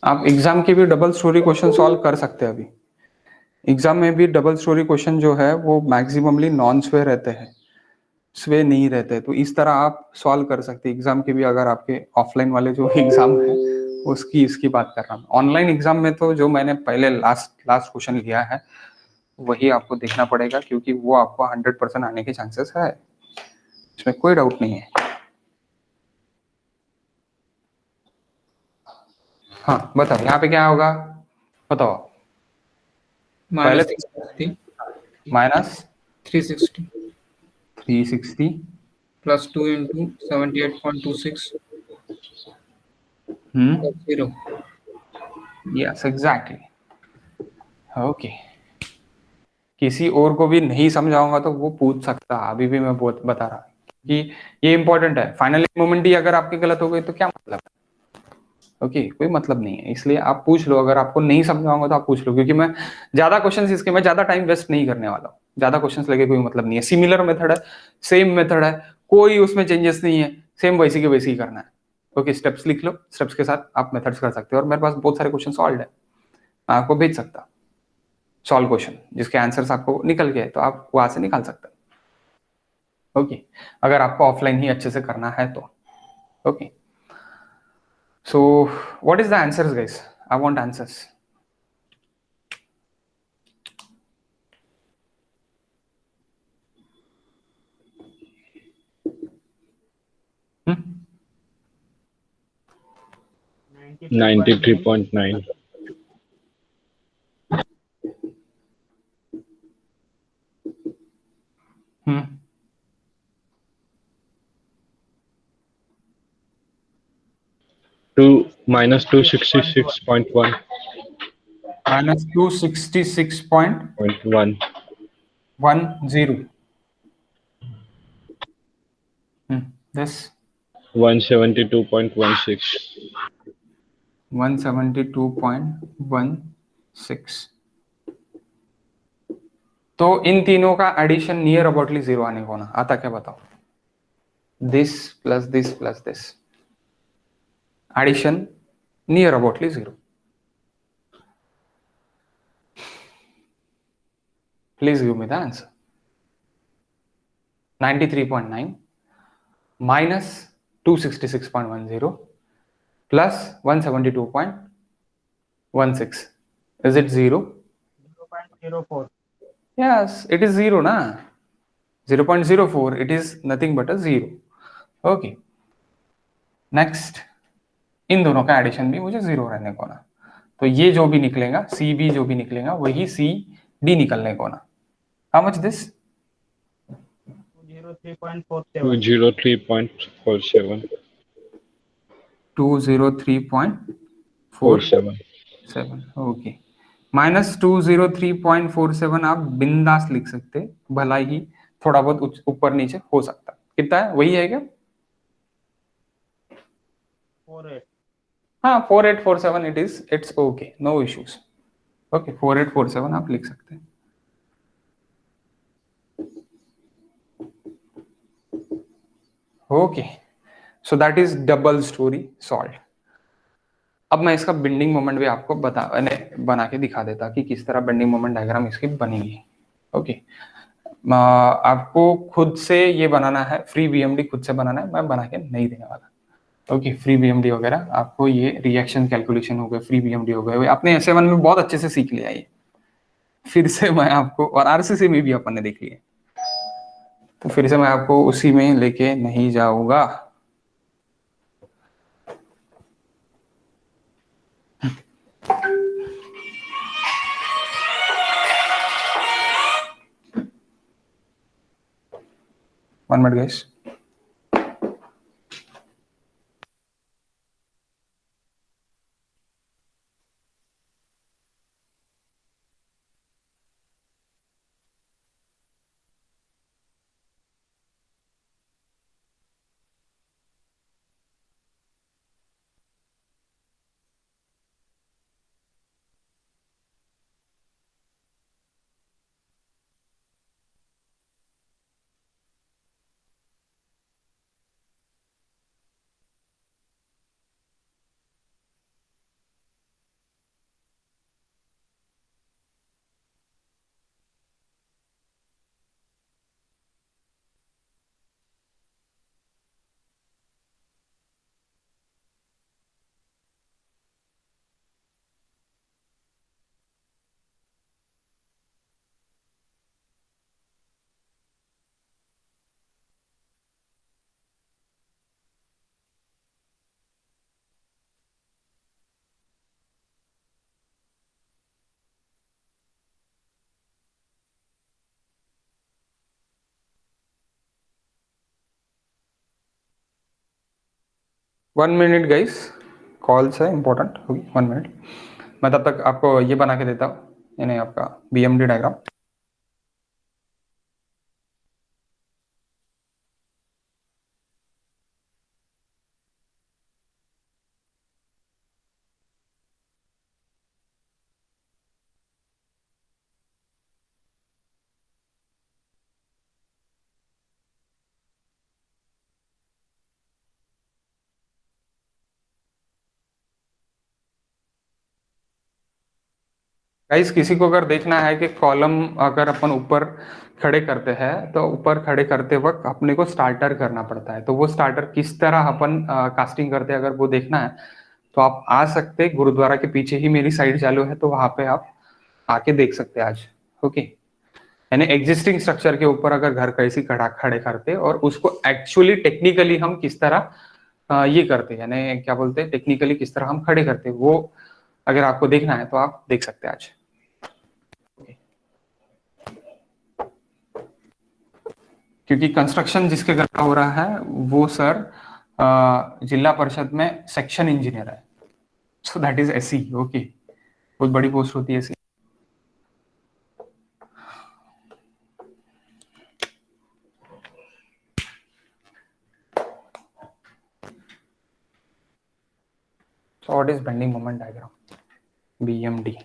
आप एग्जाम के भी डबल स्टोरी क्वेश्चन सॉल्व कर सकते हैं। अभी एग्जाम में भी डबल स्टोरी क्वेश्चन जो है वो मैक्सिममली नॉन स्वे रहते हैं, स्वे नहीं रहते, तो इस तरह आप सॉल्व कर सकते हैं एग्जाम के भी। अगर आपके ऑफलाइन वाले जो एग्जाम है उसकी इसकी बात कर रहा हूँ। ऑनलाइन एग्जाम में तो जो मैंने पहले लास्ट क्वेश्चन लिया है वही आपको देखना पड़ेगा, क्योंकि वो आपको 100% आने के चांसेस है, इसमें कोई डाउट नहीं है। हाँ बताओ यहाँ पे क्या होगा, बताओ। पहले minus -360 360 plus 2 into 78.26 0. Yes exactly. Okay, किसी और को भी नहीं समझाऊंगा तो वो पूछ सकता, अभी भी मैं बहुत बता रहा कि ये इंपॉर्टेंट है। फाइनल मोमेंट ही अगर आपकी गलत हो गई तो क्या मतलब है? ओके, कोई मतलब नहीं है, इसलिए आप पूछ लो। अगर आपको नहीं समझाऊंगा तो आप पूछ लो, क्योंकि मैं ज्यादा क्वेश्चंस इसके मैं ज्यादा टाइम वेस्ट नहीं करने वाला हूँ। ज्यादा क्वेश्चंस लेके कोई मतलब नहीं है। सिमिलर मेथड है, सेम मेथड है, कोई उसमें चेंजेस नहीं है, सेम वैसी के वैसी ही करना है। ओके, स्टेप्स लिख लो, स्टेप्स के साथ आप मेथड्स कर सकते हो। और मेरे पास बहुत सारे क्वेश्चन सॉल्व है, मैं आपको भेज सकता सॉल्व क्वेश्चन जिसके आंसर्स आपको निकल गए, तो आप वहां से निकाल सकते हैं। ओके, अगर आपको ऑफलाइन ही अच्छे से करना है तो। Okay, so what is the answers guys? I want answers. Hmm? 93.9. Hmm. Minus 266.1. Minus 266.10. This 172.16. 172.16. तो इन तीनों का एडिशन नियर अबाउटली 0 आने को ना आता, क्या बताओ? This plus this plus this, addition near aboutly 0. Please give me the answer. 93.9 minus 266.10 plus 172.16. Is it 0? 0.04. Yes, it is 0 na. 0.04, it is nothing but a 0. Okay. Next, इन दोनों का addition भी मुझे 0 रहने को ना, तो ये जो भी निकलेगा सी बी जो भी निकलेगा वही सी डी निकलने को ना। How much this? 203.47. 203.47. Okay, minus 203.47 आप बिंदास लिख सकते, भला ही थोड़ा बहुत ऊपर नीचे हो सकता। कितना है, वही है क्या? 48. हाँ 4847 it is, it's okay, no issues. Okay 4847 आप लिख सकते हैं। Okay, so that is double story solved. अब मैं इसका बेंडिंग मोमेंट भी आपको बना के दिखा देता कि किस तरह बेंडिंग मोमेंट डायग्राम इसकी बनेगी। ओके, आपको खुद से ये बनाना है, फ्री बीएमडी खुद से बनाना है, मैं बना के नहीं देने वाला। ओके, फ्री बीएमडी वगैरह आपको ये रिएक्शन कैलकुलेशन हो गए, फ्री बीएमडी हो गए, आपने S7 में बहुत अच्छे से सीख लिया ये। फिर से मैं आपको, और आरसीसी में भी अपन ने देख लिया, तो फिर से मैं आपको उसी में लेके नहीं जाऊंगा। One minute guys. One minute guys, calls है इंपॉर्टेंट होगी, 1 मिनट। मैं तब तक आपको ये बना के देता हूँ, यानी आपका बीएमडी डायग्राम। गाइस, किसी को अगर देखना है कि कॉलम अगर अपन ऊपर खड़े करते हैं तो ऊपर खड़े करते वक्त अपने को स्टार्टर करना पड़ता है, तो वो स्टार्टर किस तरह अपन कास्टिंग करते हैं, अगर वो देखना है तो आप आ सकते, गुरुद्वारा के पीछे ही मेरी साइड चालू है, तो वहां पे आप आके देख सकते हैं आज। ओके, यानी एग्जिस्टिंग स्ट्रक्चर के ऊपर अगर घर कैसी खड़े करते और उसको एक्चुअली टेक्निकली हम किस तरह ये करते, यानी क्या बोलते हैं, टेक्निकली किस तरह हम खड़े करते, वो अगर आपको देखना है तो आप देख सकते हैं आज। क्योंकि कंस्ट्रक्शन जिसके घर का हो रहा है वो सर जिला परिषद में सेक्शन इंजीनियर है, so that is SE. Okay, बहुत बड़ी पोस्ट होती है SE. So what is bending moment diagram, BMD.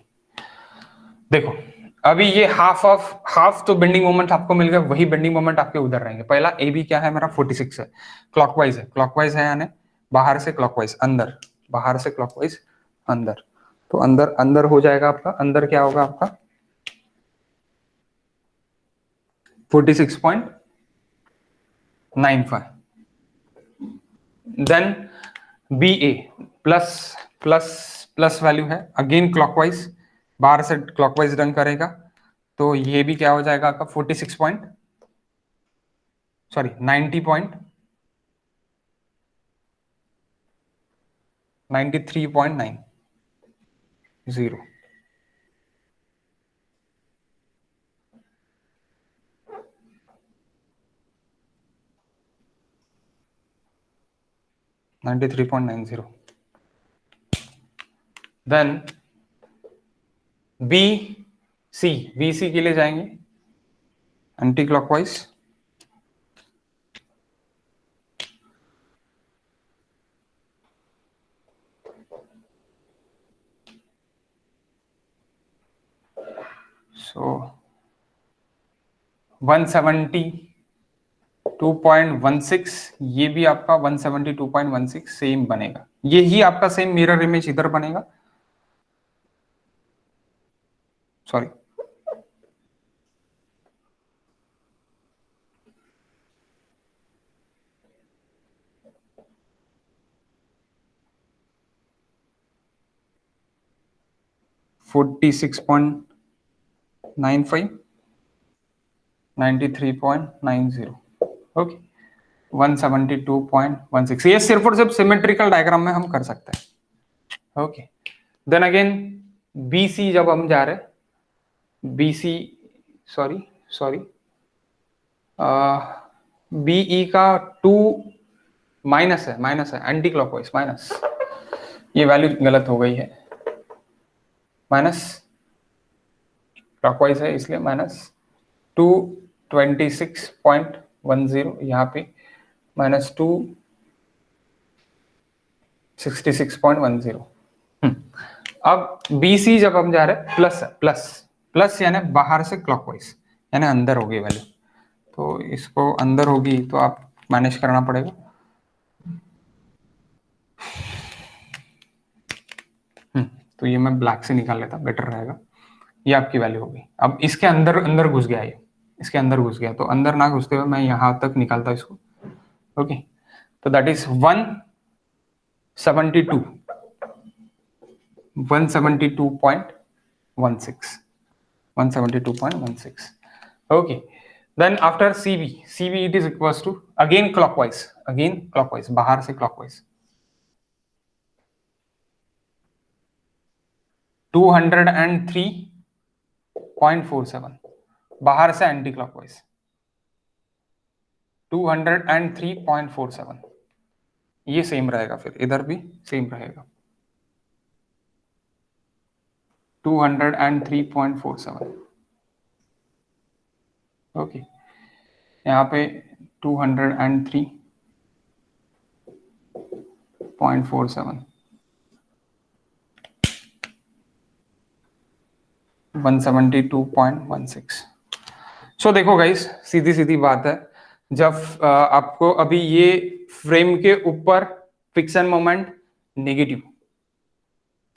देखो, अभी ये हाफ तो बेंडिंग मोमेंट आपको मिल गया, वही बेंडिंग मोमेंट आपके उधर रहेंगे। पहला ए बी क्या है मेरा, 46 है, क्लॉकवाइज है, क्लॉकवाइज है यानी बाहर से क्लॉकवाइज अंदर, बाहर से क्लॉकवाइज अंदर, तो अंदर अंदर हो जाएगा आपका, अंदर क्या होगा आपका 46.95। देन बी ए प्लस प्लस प्लस वैल्यू है, अगेन क्लॉकवाइज, बाहर से क्लॉकवाइज रन करेगा, तो ये भी क्या हो जाएगा आपका 46 point, sorry 93.90, 93.90। Then B C के लिए जाएंगे एंटी क्लॉकवाइज, सो 170 2.16, ये भी आपका 172.16 सेम बनेगा। ये ही आपका सेम मिरर इमेज इधर बनेगा, सॉरी $46.95, 93.90, ओके 172.16। ये सिर्फ और सिर्फ सिमेट्रिकल डायग्राम में हम कर सकते हैं। ओके, देन अगेन BC जब हम जा रहे, BC सॉरी BE का 2 माइनस है एंटी क्लॉकवाइज माइनस, ये वैल्यू गलत हो गई है, माइनस क्लॉकवाइज है इसलिए माइनस 226.10, यहाँ पे माइनस 266.10। अब BC जब हम जा रहे प्लस है, प्लस यानी बाहर से क्लॉकवाइज यानी अंदर होगी वैल्यू, तो इसको अंदर होगी तो आप मैनेज करना पड़ेगा। तो ये मैं ब्लैक से निकाल लेता, बेटर रहेगा। ये आपकी वैल्यू होगी। अब इसके अंदर घुस गया, ये इसके अंदर घुस गया, तो अंदर ना घुसते हुए मैं यहां तक निकालता इसको। ओके, तो that is 172.16 okay. Then after CB it is equals to again clockwise बाहर से क्लॉकवाइज 203.47, बाहर से एंटी क्लॉकवाइज 203.47, ये सेम रहेगा, फिर इधर भी सेम रहेगा 203.47। ओके, यहाँ पे 203.47 172.16। सो देखो गाइस, सीधी बात है, जब आपको अभी ये फ्रेम के ऊपर फिक्शन मोमेंट नेगेटिव,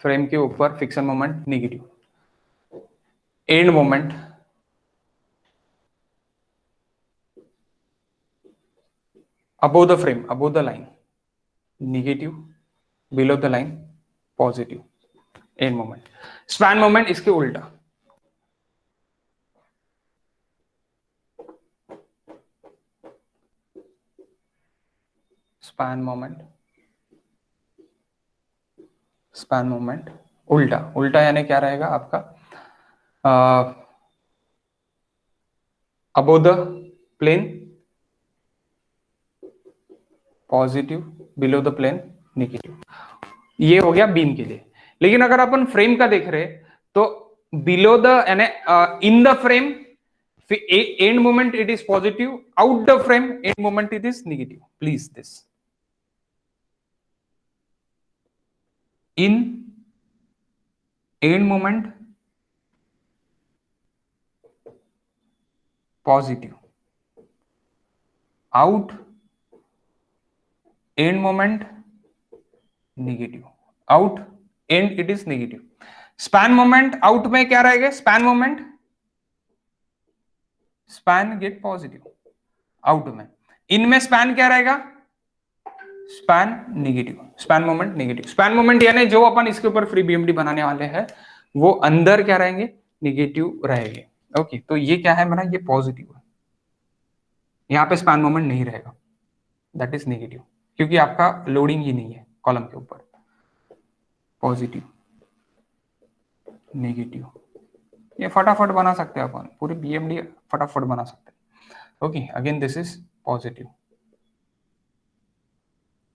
फ्रेम के ऊपर fiction moment negative, end moment above the frame, above the line negative, below the line positive, end moment। Span moment इसके उल्टा, स्पैन मोमेंट उल्टा यानी क्या रहेगा आपका, above the plane positive, below the plane negative. ये हो गया बीम के लिए। लेकिन अगर अपन फ्रेम का देख रहे तो बिलो द यानी in the frame end moment it is positive, out the frame end moment it is negative. Please this in end moment positive, out end moment negative, out and it is negative. Span moment out में क्या रहेगा, span gate positive out में, इनमें span क्या रहेगा, span negative, span moment negative. Span moment यानी जो अपन इसके ऊपर फ्री बीएमडी बनाने वाले हैं वो अंदर क्या रहेंगे, नेगेटिव रहेंगे। ओके, तो ये क्या है मेरा, ये पॉजिटिव है, यहां पे स्पैन मोमेंट नहीं रहेगा, दैट इज नेगेटिव, क्योंकि आपका लोडिंग ही नहीं है कॉलम के ऊपर। पॉजिटिव नेगेटिव, ये फटाफट बना सकते हैं अपन, पूरी बीएमडी फटाफट बना सकते हैं। Okay, again this is positive,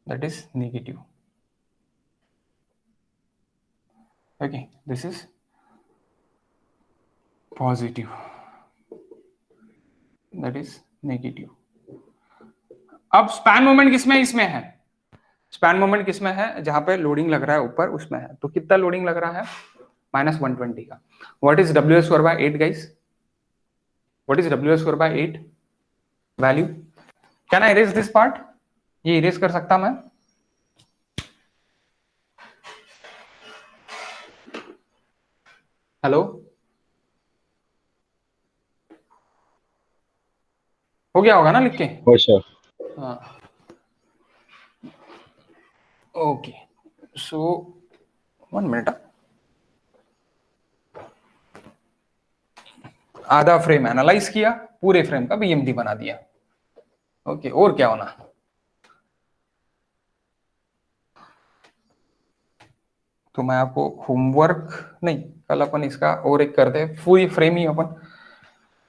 that is negative. Okay, this is positive, that is negative. अब स्पैन मोमेंट किसमें, इसमें है, स्पैन मोमेंट किसमें है, जहां पे लोडिंग लग रहा है ऊपर उसमें है। तो कितना लोडिंग लग रहा है, -120 का। What is WS/8 guys, what is WS/8 value, can I erase this part? ये इरेज कर सकता मैं? हेलो, हो गया होगा ना लिख के? Oh, sure. हाँ, ओके। सो 1 मिनट, आधा फ्रेम एनालाइज किया, पूरे फ्रेम का बीएमडी बना दिया। ओके, और क्या होना? तो मैं आपको होमवर्क नहीं, कल अपन इसका और एक करते हैं, पूरी फ्रेम ही अपन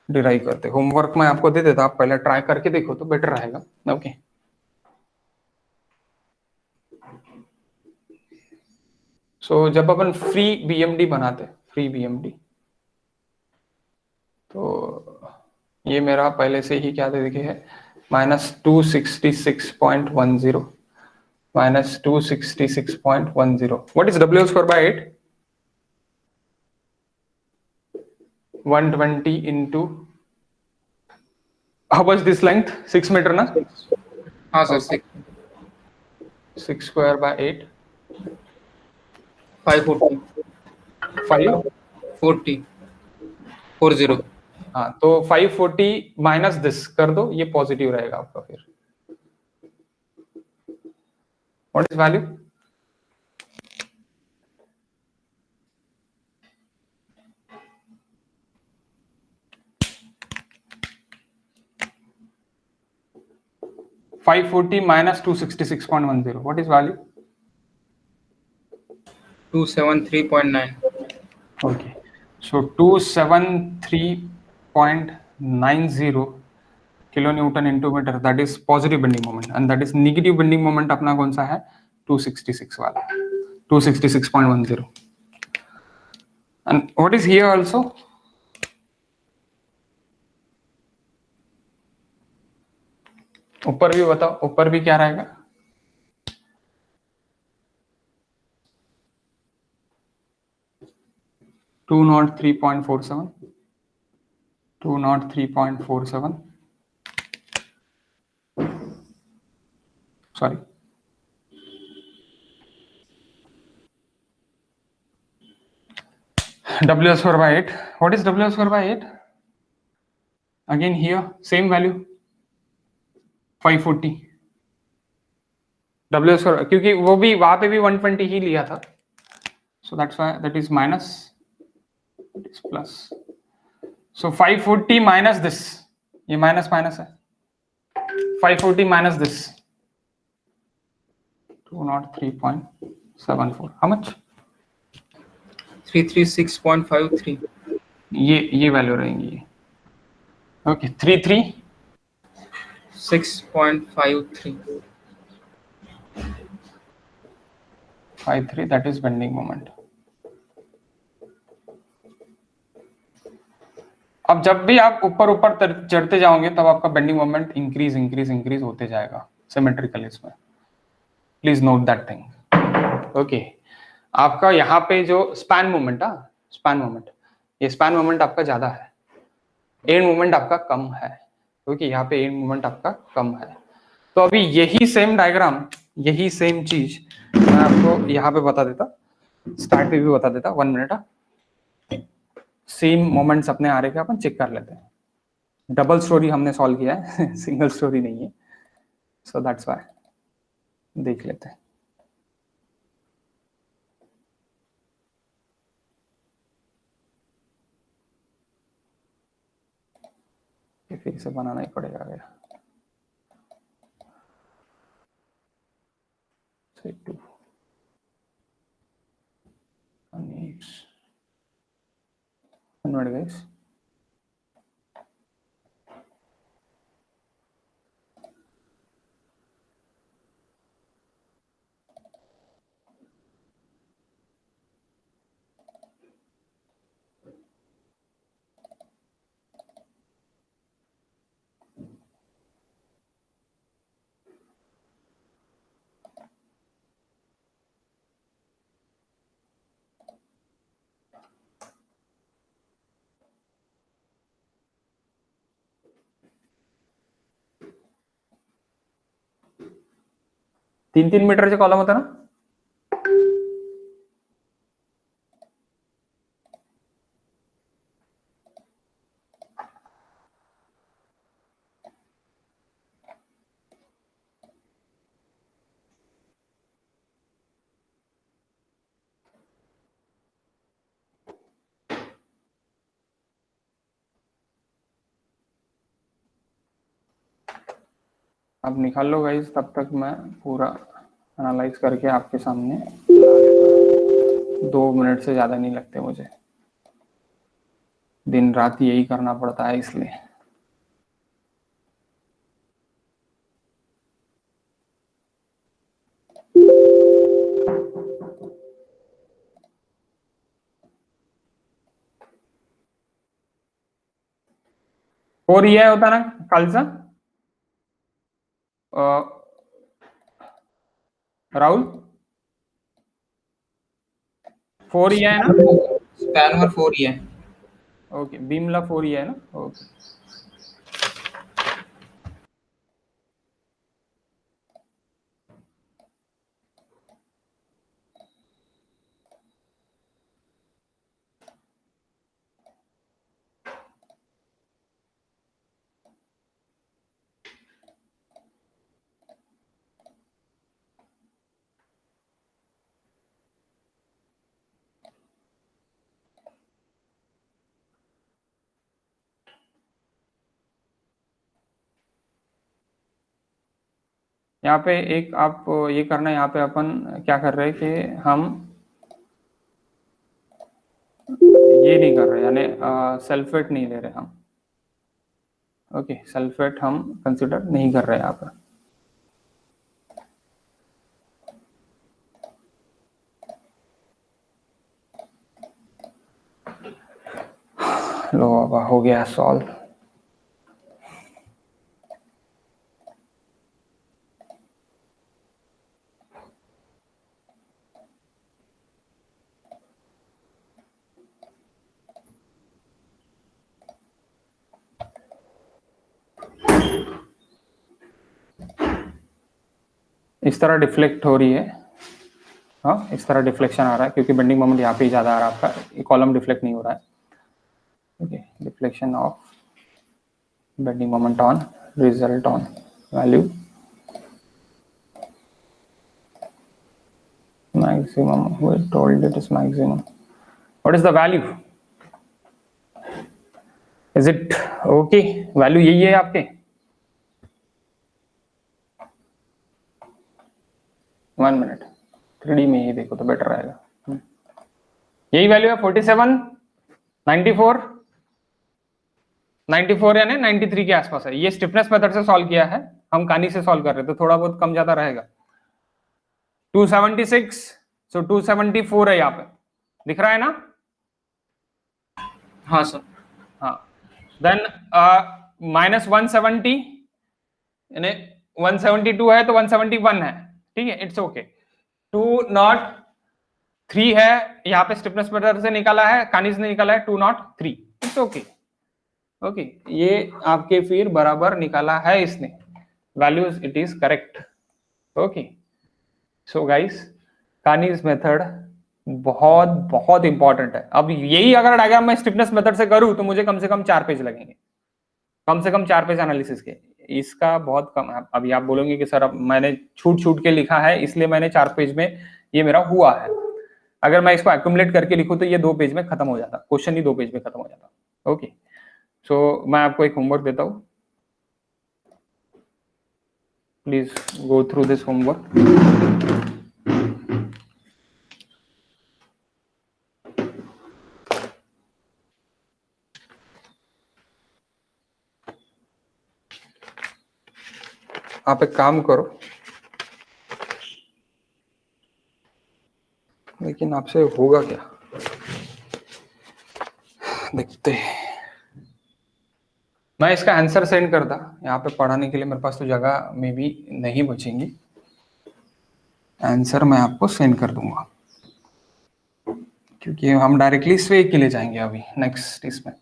डिराइव करते हैं। होमवर्क मैं आपको दे देता, आप पहले ट्राई करके देखो तो बेटर रहेगा। ओके, सो जब अपन फ्री बीएमडी बनाते, फ्री बीएमडी, तो ये मेरा पहले से ही क्या दे देखे है, -266.10, -266.10। What is W square by 8? 120 into, how much this length? 6 metre ना? हाँ सर, Okay. 6 square by 8, 540 5। 40। हाँ, तो 540 माइनस दिस कर दो, ये पॉजिटिव रहेगा आपका। फिर what is value? -540 -266.10, what is value? 273.9. Okay, so 273.90 kilonewton into meter, that is positive bending moment, and that is negative bending moment अपना कौन सा है? 266 वाला, 266.10. And what is here also? ऊपर भी बताओ, ऊपर भी क्या रहेगा? Two nought 3.47, 203.47, sorry, W square by 8. What is W square by 8? Again here same value, 540. W square, क्योंकि वो भी वहां पे भी 120 ही लिया था, so that's why that is minus, it is plus. So 540 minus this, ये माइनस माइनस है, 540 minus this, 203.74, how much? 336.53. ये वैल्यू रहेंगी ये। Okay, 6.53. 3.53, that is bending moment. अब जब भी आप ऊपर ऊपर चढ़ते जाओगे तब आपका bending moment increase increase increase होते जाएगा सिमेट्रिकल। इसमें please note that thing. Okay, आपका यहाँ पे जो स्पैन मोमेंट, स्पैन मोमेंट, ये स्पैन मोमेंट आपका ज्यादा है, एंड मोमेंट आपका कम है, क्योंकि यहाँ पे एंड मोमेंट आपका कम है। तो अभी यही सेम डायग्राम, यही सेम चीज मैं आपको यहाँ पे बता देता, स्टार्ट पे भी बता देता। 1 मिनट, सेम मोमेंट्स अपने आ रहे थे, अपन चेक कर लेते हैं। डबल स्टोरी हमने सॉल्व किया है सिंगल स्टोरी नहीं है, सो दैट्स व्हाई देख लेते हैं। फिर से बनाना ही पड़ेगा गया। Two. One minute, guys. 3-3 मीटरचे column होतं ना. अब निकाल लो गाइस, तब तक मैं पूरा एनालाइज करके आपके सामने ला देता हूं. 2 मिनट से ज़्यादा नहीं लगते मुझे, दिन रात यही करना पड़ता है इसलिए. फोर ये होता ना खालसा राहुल, 4 ये है ना. स्पॅनवर 4 ही आहे. ओके, बीमला 4 ये है ना. ओके, यहाँ पे एक आप ये करना है. यहाँ पे अपन क्या कर रहे हैं कि हम ये नहीं कर रहे, यानी सल्फेट नहीं ले रहे हम. ओके, सल्फेट हम कंसिडर नहीं कर रहे यहाँ पर. लो बाबा, हो गया सॉल्व. इस तरह डिफ्लेक्ट हो रही है. हाँ, इस तरह डिफ्लेक्शन आ रहा है क्योंकि बेंडिंग मोमेंट यहाँ पे ही ज्यादा आ रहा है आपका. ये कॉलम डिफ्लेक्ट नहीं हो रहा है. Okay, deflection of bending moment on result on value maximum. We told it is maximum. What is the value? Is it okay? Value यही है आपके. 1 मिनट 3D में ही देखो तो बेटर रहेगा. यही वैल्यू है 47, 94, 94 यानी 93 के आसपास है. ये स्टिफनेस मेथड से सॉल्व किया है, हम कानी से सॉल्व कर रहे थे, तो थोड़ा बहुत कम ज्यादा रहेगा. 276, सो 274 है यहाँ पे, दिख रहा है ना. हाँ सर. हाँ, देन -170 यानी 172 है तो 171 है. ठीक है, इट्स ओके. 203 है यहाँ पे, स्टिफनेस मेथड से निकाला है, कानीज ने निकाला है 203. It's okay. ओके, ये आपके फिर बराबर निकाला है इसने values. It is correct. Okay, so guys, Kani's method बहुत बहुत इंपॉर्टेंट है. अब यही अगर डायग्राम मैं स्टिफनेस मेथड से करूं तो मुझे कम से कम 4 पेज लगेंगे, कम से कम 4 पेज एनालिसिस के. इसका बहुत कम. अभी आप बोलोगे कि सर अब मैंने छूट छूट के लिखा है इसलिए मैंने 4 पेज में ये मेरा हुआ है. अगर मैं इसको एक्यूमुलेट करके लिखूं तो ये 2 पेज में खत्म हो जाता, क्वेश्चन ही 2 पेज में खत्म हो जाता. ओके, सो मैं आपको एक होमवर्क देता हूं. Please go through this homework. आप एक काम करो, लेकिन आपसे होगा क्या देखते हैं. मैं इसका आंसर सेंड करता, यहाँ पे पढ़ाने के लिए मेरे पास तो जगह में भी नहीं बचेंगी. आंसर मैं आपको सेंड कर दूंगा क्योंकि हम डायरेक्टली स्वे के लिए जाएंगे अभी नेक्स्ट. इसमें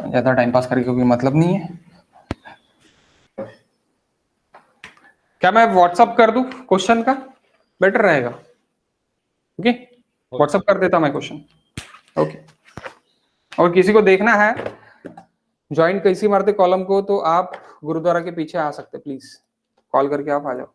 ज्यादा टाइम पास करके कोई मतलब नहीं है. क्या मैं व्हाट्सअप कर दूं क्वेश्चन का, बेटर रहेगा? ओके, व्हाट्सअप कर देता मैं क्वेश्चन। ओके, और किसी को देखना है ज्वाइन कैसे मारते कॉलम को, तो आप गुरुद्वारा के पीछे आ सकते, प्लीज कॉल करके आप आ जाओ।